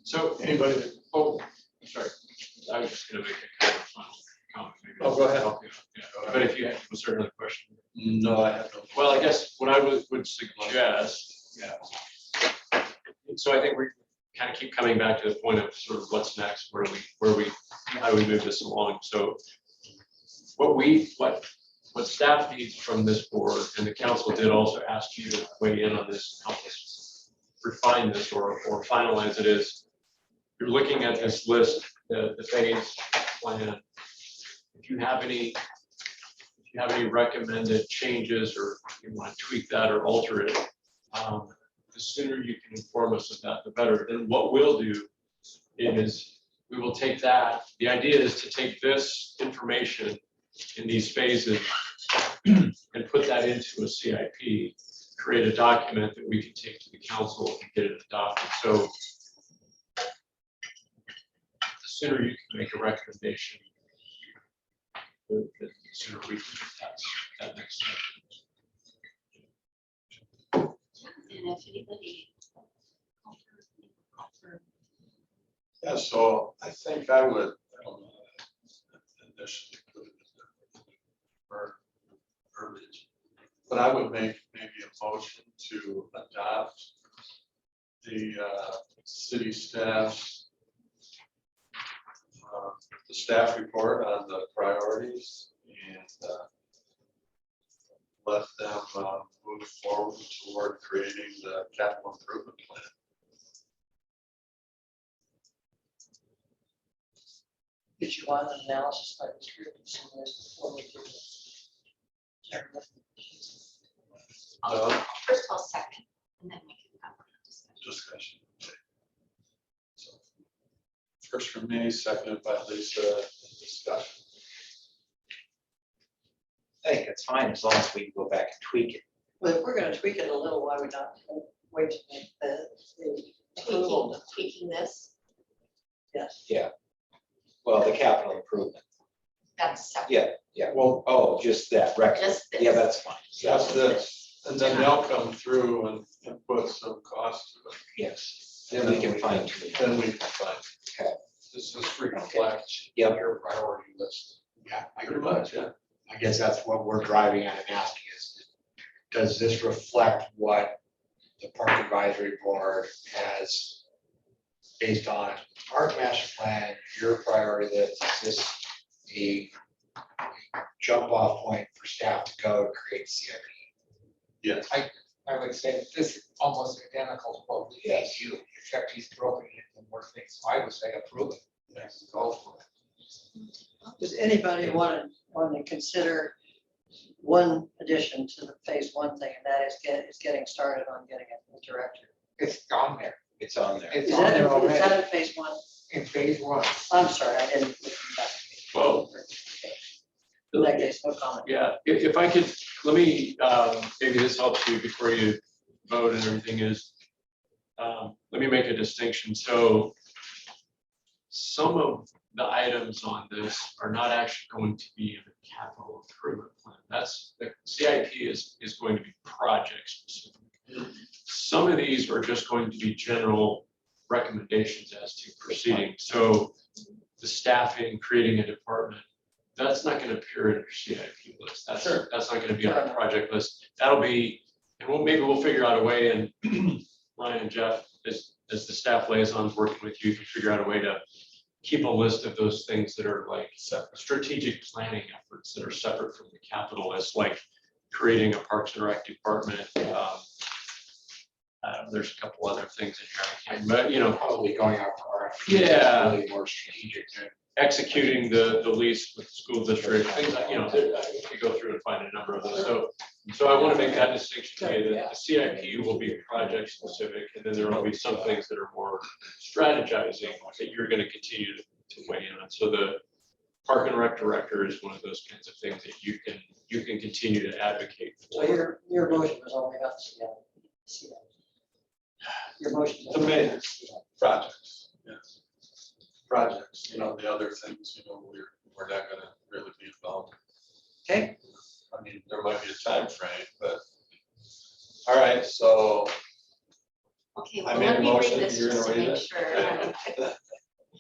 So anybody, I'm sorry, I was just gonna make a kind of final comment. maybe. Oh, go ahead. Yeah, But if you have a certain other question. No, I have no. Well, I guess what I would suggest, coming back to the point of sort of what's next, how do we move this along? So what staff needs from this board, and the council did also ask you to weigh in on this, help us refine this or finalize it, is you're looking at this list, the phase plan. If you have any recommended changes, or you want to tweak that or alter it, the sooner you can inform us of that, the better. Then what we'll do is we will take that. The idea is to take this information in these phases and put that into a CIP, create a document that we can take to the council and get it adopted. So the sooner you can make a recommendation, the sooner we can get that next step. And if anybody. Yeah, so I think I would, I don't know, initially put it in the verbiage, but I would make maybe a motion to adopt the city staff's the staff report on the priorities, and let them move forward toward creating the capital improvement plan. Did you want an analysis by this group and some of this before we do it? First of all, second, and then we can have a discussion. Discussion. So, first from me, seconded by Lisa, discussion. I think it's fine as long as we go back and tweak it. Well, if we're gonna tweak it a little, why would not wait to make the approval? Tweaking this, Yes. Well, the capital improvement. that's separate. Yeah. Well, Oh, just that record. Just this. Yeah, that's fine. that's this, and then they'll come through and put some cost to it. Yes. Then we can fine tune it. Then we can find. Okay. This is reflect Yep. your priority list. Yeah, Pretty much, yeah. I guess that's what we're driving at and asking is, does this reflect what the Park Advisory Board has based on Park Master Plan, your priority list? Is this a jump off point for staff to go to create CIP? Yes. I would say that this is almost identical to what we gave Yes. you, except he's broken it into more things. So I would say approve it. Yes, go for it. Does anybody want to consider one addition to the phase one thing, and that is getting started on getting a director? It's on there. It's on there. It's Is on that, there is already that in phase one? in phase one. I'm sorry, I didn't. look back. Well, In that case, no comment. yeah, if I could, let me, maybe this helps you before you vote and everything is, let me make a distinction. So some of the items on this are not actually going to be in the capital improvement plan. That's, the CIP is going to be project specific. Some of these are just going to be general recommendations as to proceeding. So the staffing, creating a department, that's not going to appear in your CIP list. That's not going to be on the project list. That'll be, and maybe we'll figure out a way, and Ryan and Jeff, as the staff liaisons working with you, can figure out a way to keep a list of those things that are like strategic planning efforts that are separate from the capital list, like creating a Parks and Rec department. There's a couple other things in here, I can't, but you know, Probably going out for RFP. Yeah. Really more strategic. executing the lease with the school district, things like, you know, you could go through and find a number of those. So I want to make that distinction today, that the CIP will be project specific, and then there will be some things that are more strategizing that you're going to continue to weigh in on. So the Park and Rec director is one of those kinds of things that you can continue to advocate So for. your motion was only about CIP. Your motion. The main projects, yes. Projects, you know, the other things, you know, we're not gonna really be involved. Okay. I mean, there might be a time frame, but, all right, so Okay, I well, made a let me motion, read this you're just gonna to read make it? sure.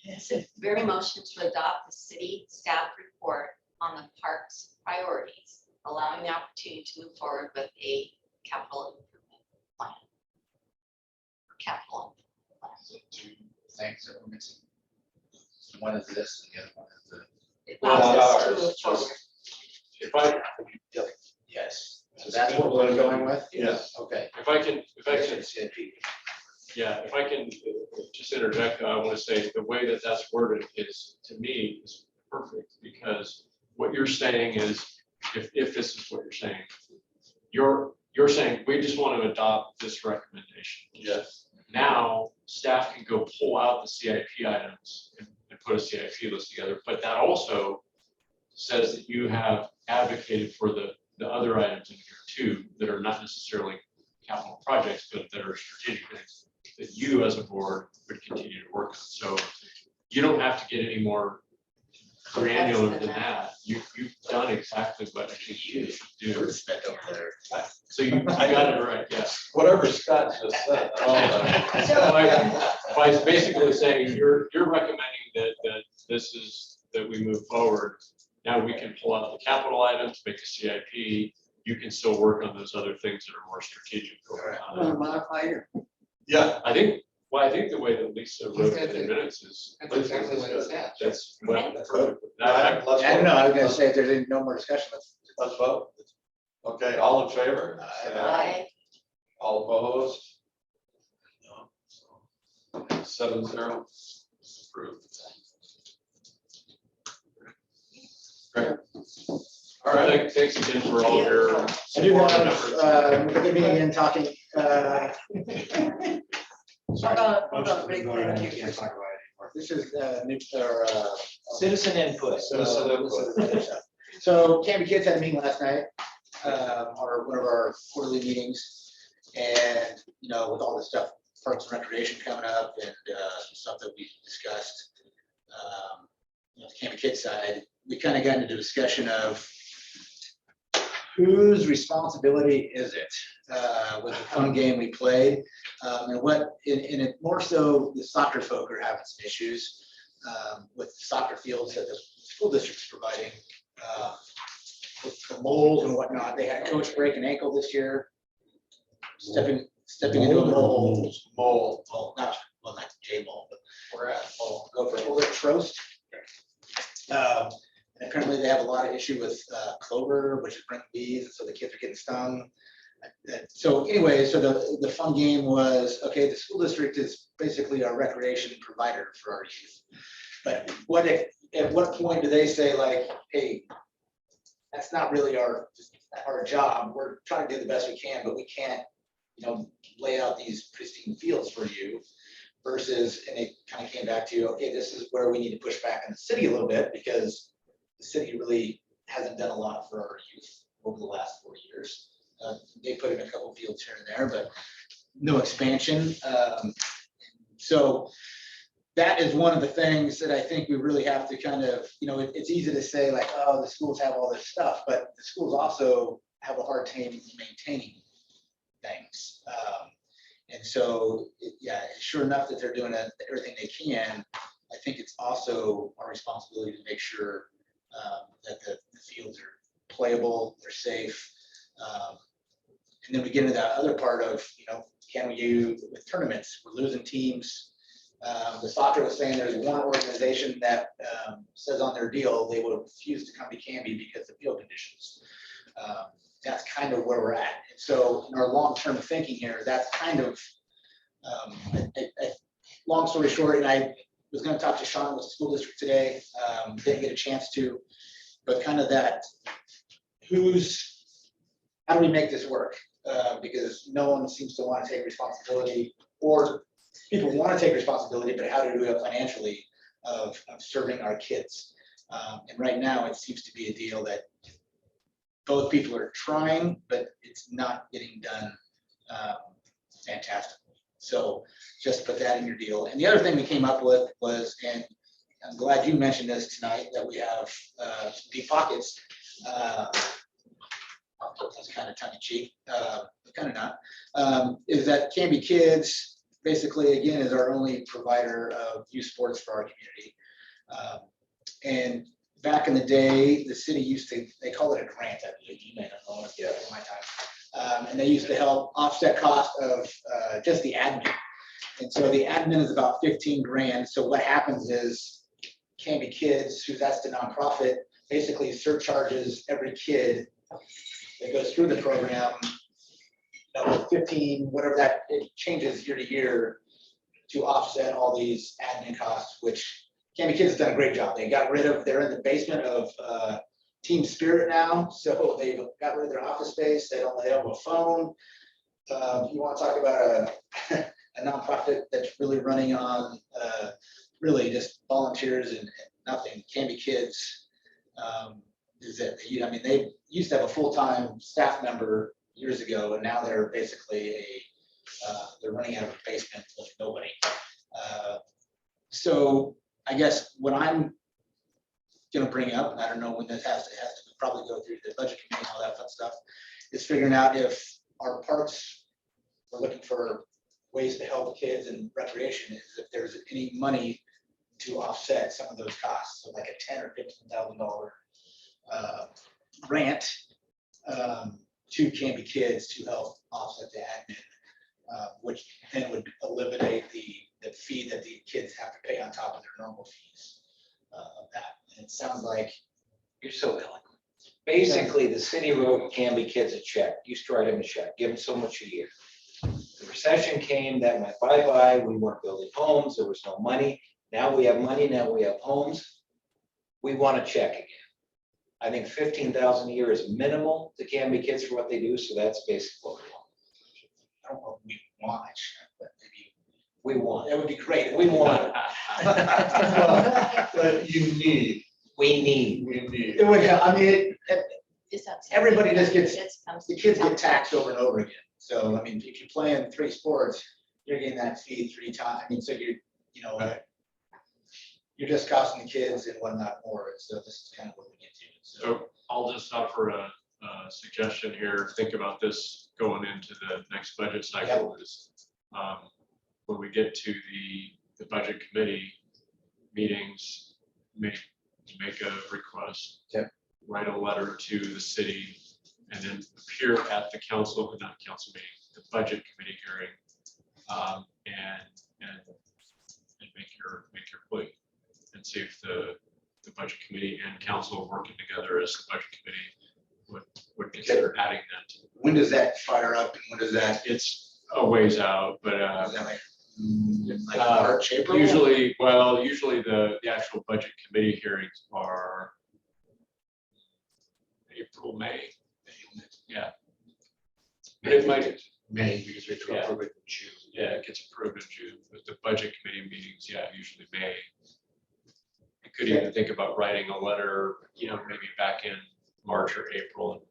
It's a very motion to adopt the city staff report on the parks priorities, allowing the opportunity to move forward with a capital improvement plan. Capital improvement plan. things that we're missing? One is this, and the other one is the. Allows us to ours, move just- forward. If I, Yes, so that's what we're going with? Yes. Okay. if I can, CIP. yeah, if I can just interject, I want to say the way that that's worded is, to me, is perfect, because what you're saying is, if this is what you're saying, you're saying, we just want to adopt this recommendation. Yes. Now, staff can go pull out the CIP items and put a CIP list together, but that also says that you have advocated for the other items in here too, that are not necessarily capital projects, but that are strategic things that you as a board would continue to work on. So you don't have to get any more granular than that. You've done exactly what I think you should do. Spent over there. So you got it right, yes. Whatever Scott just said. By basically saying, you're recommending that this is, that we move forward. Now we can pull out the capital items, make a CIP. You can still work on those other things that are more strategic. I'm gonna modify your. Yeah, I think the way that Lisa wrote it in minutes is. That's exactly what it said. That's what. let's I vote. don't know, I was gonna say, if there's any no more discussion, Let's vote. Okay, all in favor? Aye. All opposed? No. 7-0. Approved. Great. All right. Thanks again for all your. I do support and have, efforts. we're meeting again, talking, Hold on, big thank you. Can't talk about it anymore. this is, new, Citizen input. Citizen input. So Canby Kids had a meeting last night, one of our quarterly meetings. And, you know, with all the stuff, Parks and Recreation coming up and stuff that we discussed, you know, the Canby Kids side, we kind of got into the discussion of whose responsibility is it with the fun game we played? And what, in it more so, the soccer folk are having some issues with soccer fields that the school district's providing. With the mold and whatnot, they had a coach break an ankle this year. Stepping into a mold. Mold, not J mold, but we're at, go for Ulrich Trost. And apparently they have a lot of issue with clover, which is bringing bees, and so the kids are getting stung. So anyway, so the fun game was, okay, the school district is basically our recreation provider for our youth. But at what point do they say like, hey, that's not really our job. We're trying to do the best we can, but we can't, you know, lay out these pristine fields for you. Versus, and it kind of came back to, okay, this is where we need to push back on the city a little bit, because the city really hasn't done a lot for our youth over the last 4 years. They put in a couple fields here and there, but no expansion. So that is one of the things that I think we really have to kind of, you know, it's easy to say like, oh, the schools have all this stuff, but the schools also have a hard time maintaining things. And so, yeah, sure enough that they're doing everything they can. I think it's also our responsibility to make sure that the fields are playable, they're safe. And then we get into that other part of, you know, can we use with tournaments? We're losing teams. The soccer was saying there's one organization that says on their deal they will refuse to come to Canby because of field conditions. That's kind of where we're at. And so in our long-term thinking here, that's kind of, long story short, and I was going to talk to Sean with the school district today, didn't get a chance to, but kind of that, how do we make this work? Because no one seems to want to take responsibility, or people want to take responsibility, but how do we do it financially of serving our kids? And right now, it seems to be a deal that both people are trying, but it's not getting done fantastically. So just put that in your deal. And the other thing we came up with was, and I'm glad you mentioned this tonight, that we have deep pockets. That's kind of tongue in cheek, but kind of not. Is that Canby Kids basically, again, is our only provider of youth sports for our community. And back in the day, the city used to, they call it a grant, I believe, you may not know it, in my time. And they used to help offset cost of just the admin. And so the admin is about 15 grand. So what happens is Canby Kids, who that's the nonprofit, basically surcharges every kid that goes through the program, 15, whatever that, it changes year to year to offset all these admin costs, which Canby Kids has done a great job. They got rid of, they're in the basement of Team Spirit now, so they've got rid of their office space. They don't have a phone. You want to talk about a nonprofit that's really running on really just volunteers and nothing. Canby Kids is it. I mean, they used to have a full-time staff member years ago, and now they're basically they're running out of a basement with nobody. So I guess what I'm gonna bring up, and I don't know when this has to probably go through the budget committee and all that fun stuff, is figuring out if our parks are looking for ways to help kids and recreation, is if there's any money to offset some of those costs, so like a $10,000 or $15,000 grant to Canby Kids to help offset the admin, which then would eliminate the fee that the kids have to pay on top of their normal fees of that. And it sounds like You're so eloquent. Basically, the city wrote Canby Kids a check. You write them a check, give them so much a year. The recession came, that went bye-bye. We weren't building homes. There was no money. Now we have money. Now we have homes. We want a check again. I think 15,000 a year is minimal to Canby Kids for what they do. So that's basically what we want. I don't know if we want a check, but maybe We want. that would be great. We want. But you need, We need. we need. It would, I mean, Is that? Everybody just gets- Kids comes the to kids town. get taxed over and over again. So, I mean, if you're playing 3 sports, you're getting that fee 3 times. I mean, so you're just costing the kids and whatnot more. So this is kind of what we get to. So I'll just offer a suggestion here. Think about this going into the next budget cycle is when we get to the budget committee meetings, make a request. Okay. Write a letter to the city and then appear at the council, not council meeting, the budget committee hearing. And make your plea and see if the budget committee and council working together as the budget committee would consider adding that. When does that fire up and when does that, It's a ways out, but is that like March, April? usually the actual budget committee hearings are April, May. Yeah. But it might, May, because we have to Yeah. approve it in June. yeah, it gets approved in June, but the budget committee meetings, yeah, usually May. You could even think about writing a letter, maybe back in March or April.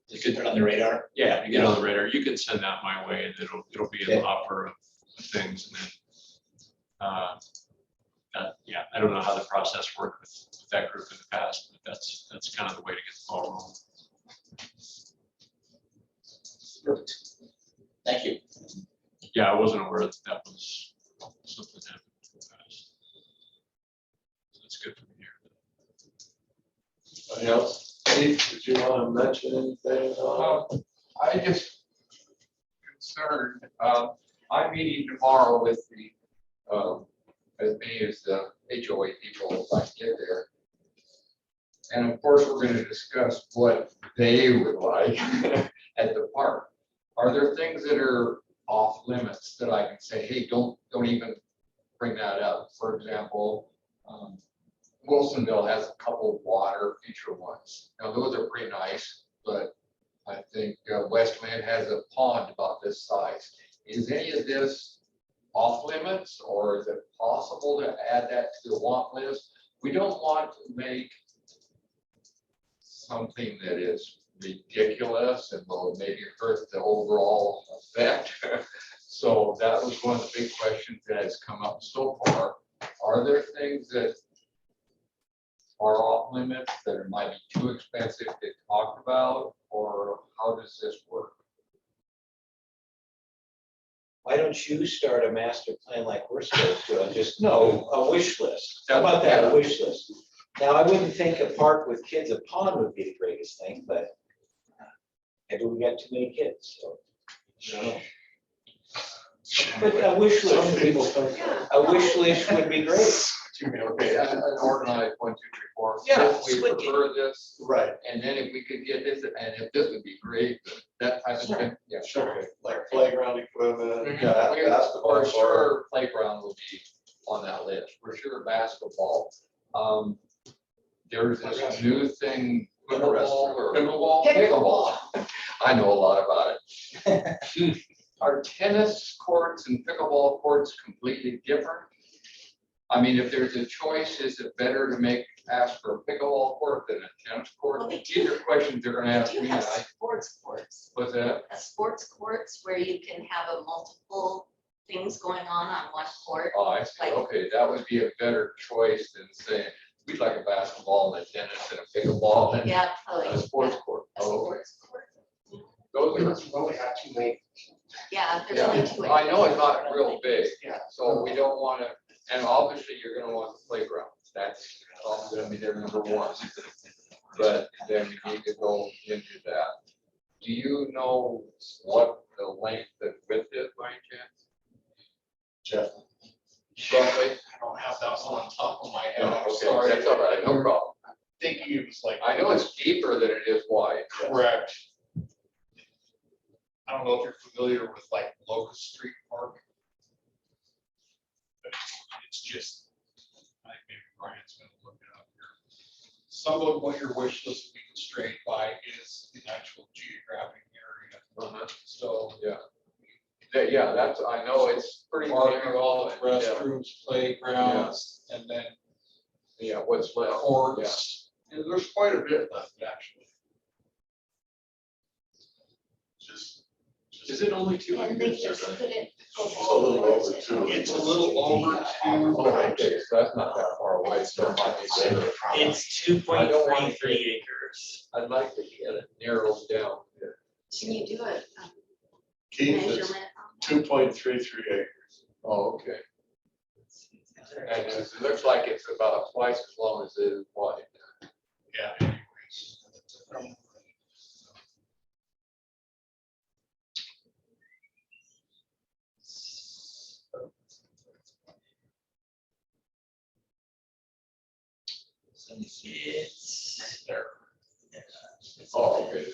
Just put it on the radar. Yeah, you get on the radar. You can send that my way and it'll be in the Okay. hopper of things and then. Yeah, I don't know how the process worked with that group in the past, but that's kind of the way to get the ball rolling. Perfect. Thank you. Yeah, I wasn't aware that that was something that happened in the past. So that's good for me here. Anything else? Steve, did you want to mention anything? I just concerned, I'm meeting tomorrow with as many as the HOA people if I get there. And of course, we're going to discuss what they would like at the park. Are there things that are off limits that I can say, hey, don't even bring that up? For example, Wilsonville has a couple of water feature ones. Now, those are pretty nice, but I think Westland has a pond about this size. Is any of this off limits, or is it possible to add that to the want list? We don't want to make something that is ridiculous and will maybe hurt the overall effect. So that was one of the big questions that has come up so far. Are there things that are off limits that might be too expensive to talk about, or how does this work? Why don't you start a master plan like we're supposed to, and just a wish list? How about that, a wish list? Now, I wouldn't think a park with kids, a pond would be the greatest thing, but maybe we got too many kids, so. I don't know. But a wish list, would be- Yeah. a wish list would be great. Okay, an organized 1, 2, 3, 4. Yeah, If we swing it. prefer this, Right, and then if we could get this, and if this would be great, that type of thing, yeah. sure, like playground equipment, Mhm. yeah, basketball. For sure, playground will be on that list, for sure, basketball. There's this new thing, pickleball or pickleball. Pickleball. I know a lot about it. Are tennis courts and pickleball courts completely different? I mean, if there's a choice, is it better to ask for a pickleball court than a tennis court? Well, they do. These are questions they're gonna We ask do me. have I- sports courts, What's that? a sports courts where you can have a multiple things going on one court. Oh, I see. Like- Okay, that would be a better choice than saying, we'd like a basketball and a tennis and a pickleball and Yeah, probably. a sports court. A Oh, okay. sports court. Those are. We've only got 2 acres. Yeah, there's Yeah, only two. I know it's not real big, Yeah. so we don't wanna, and obviously you're gonna want the playground. That's gonna be their number one. But then you need to go into that. Do you know what the length and width is by any chance? Jeff. Roughly? I don't have that one on top of my head, No, I'm okay, sorry. that's all right, no problem. Thinking it was like. I know it's deeper than it is wide. Correct. I don't know if you're familiar with like Locust Street Park. But it's just, I think maybe Brian's gonna look it up here. Some of what your wish list will be constrained by is the actual geographic area. Uh-huh. So. Yeah, that's, I know it's pretty Parking, narrow. and, yeah, restrooms, playgrounds, and then Yeah, what's left? courts. And there's quite a bit left, actually. Just. Is it only And they just put it. Just a little over two. It's a little over two. Oh, okay, so that's not that far away, so it might be better. It's I don't wanna 2.33 acres. I'd like to get it narrowed down. Can you do a Keith, it's measurement? 2.33 acres. Oh, okay. And it looks like it's about twice as long as it is wide. Yeah. It's there. Oh, okay.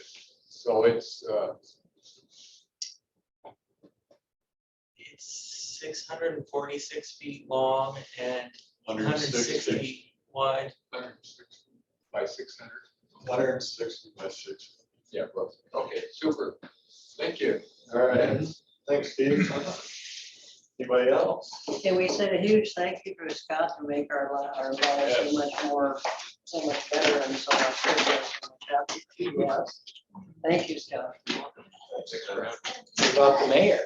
So it's, It's 646 feet long and 160 160 wide. by 600. 160 by 60. Yeah, roughly. Okay, super. Thank you. All right, thanks, Steve. Anybody else? Can we say a huge thank you to Scott to make our lives so much more, so much better and so much easier, so much happier. Yes. Thank you, Scott. What about the mayor?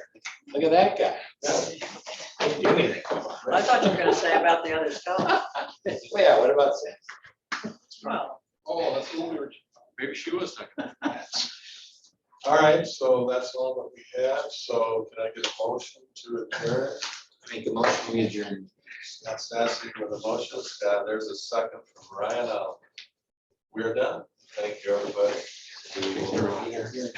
Look at that guy. Didn't do anything. I thought you were gonna say about the other stuff. Well, yeah, what about Sam? Well, Oh, that's what we were. Maybe she was thinking. All right, so that's all that we have. So can I get a motion to adjourn? Make a motion, we adjourn. Scott Sassy with a motion. Scott, there's a second from Ryan. We're done. Thank you, everybody. We will-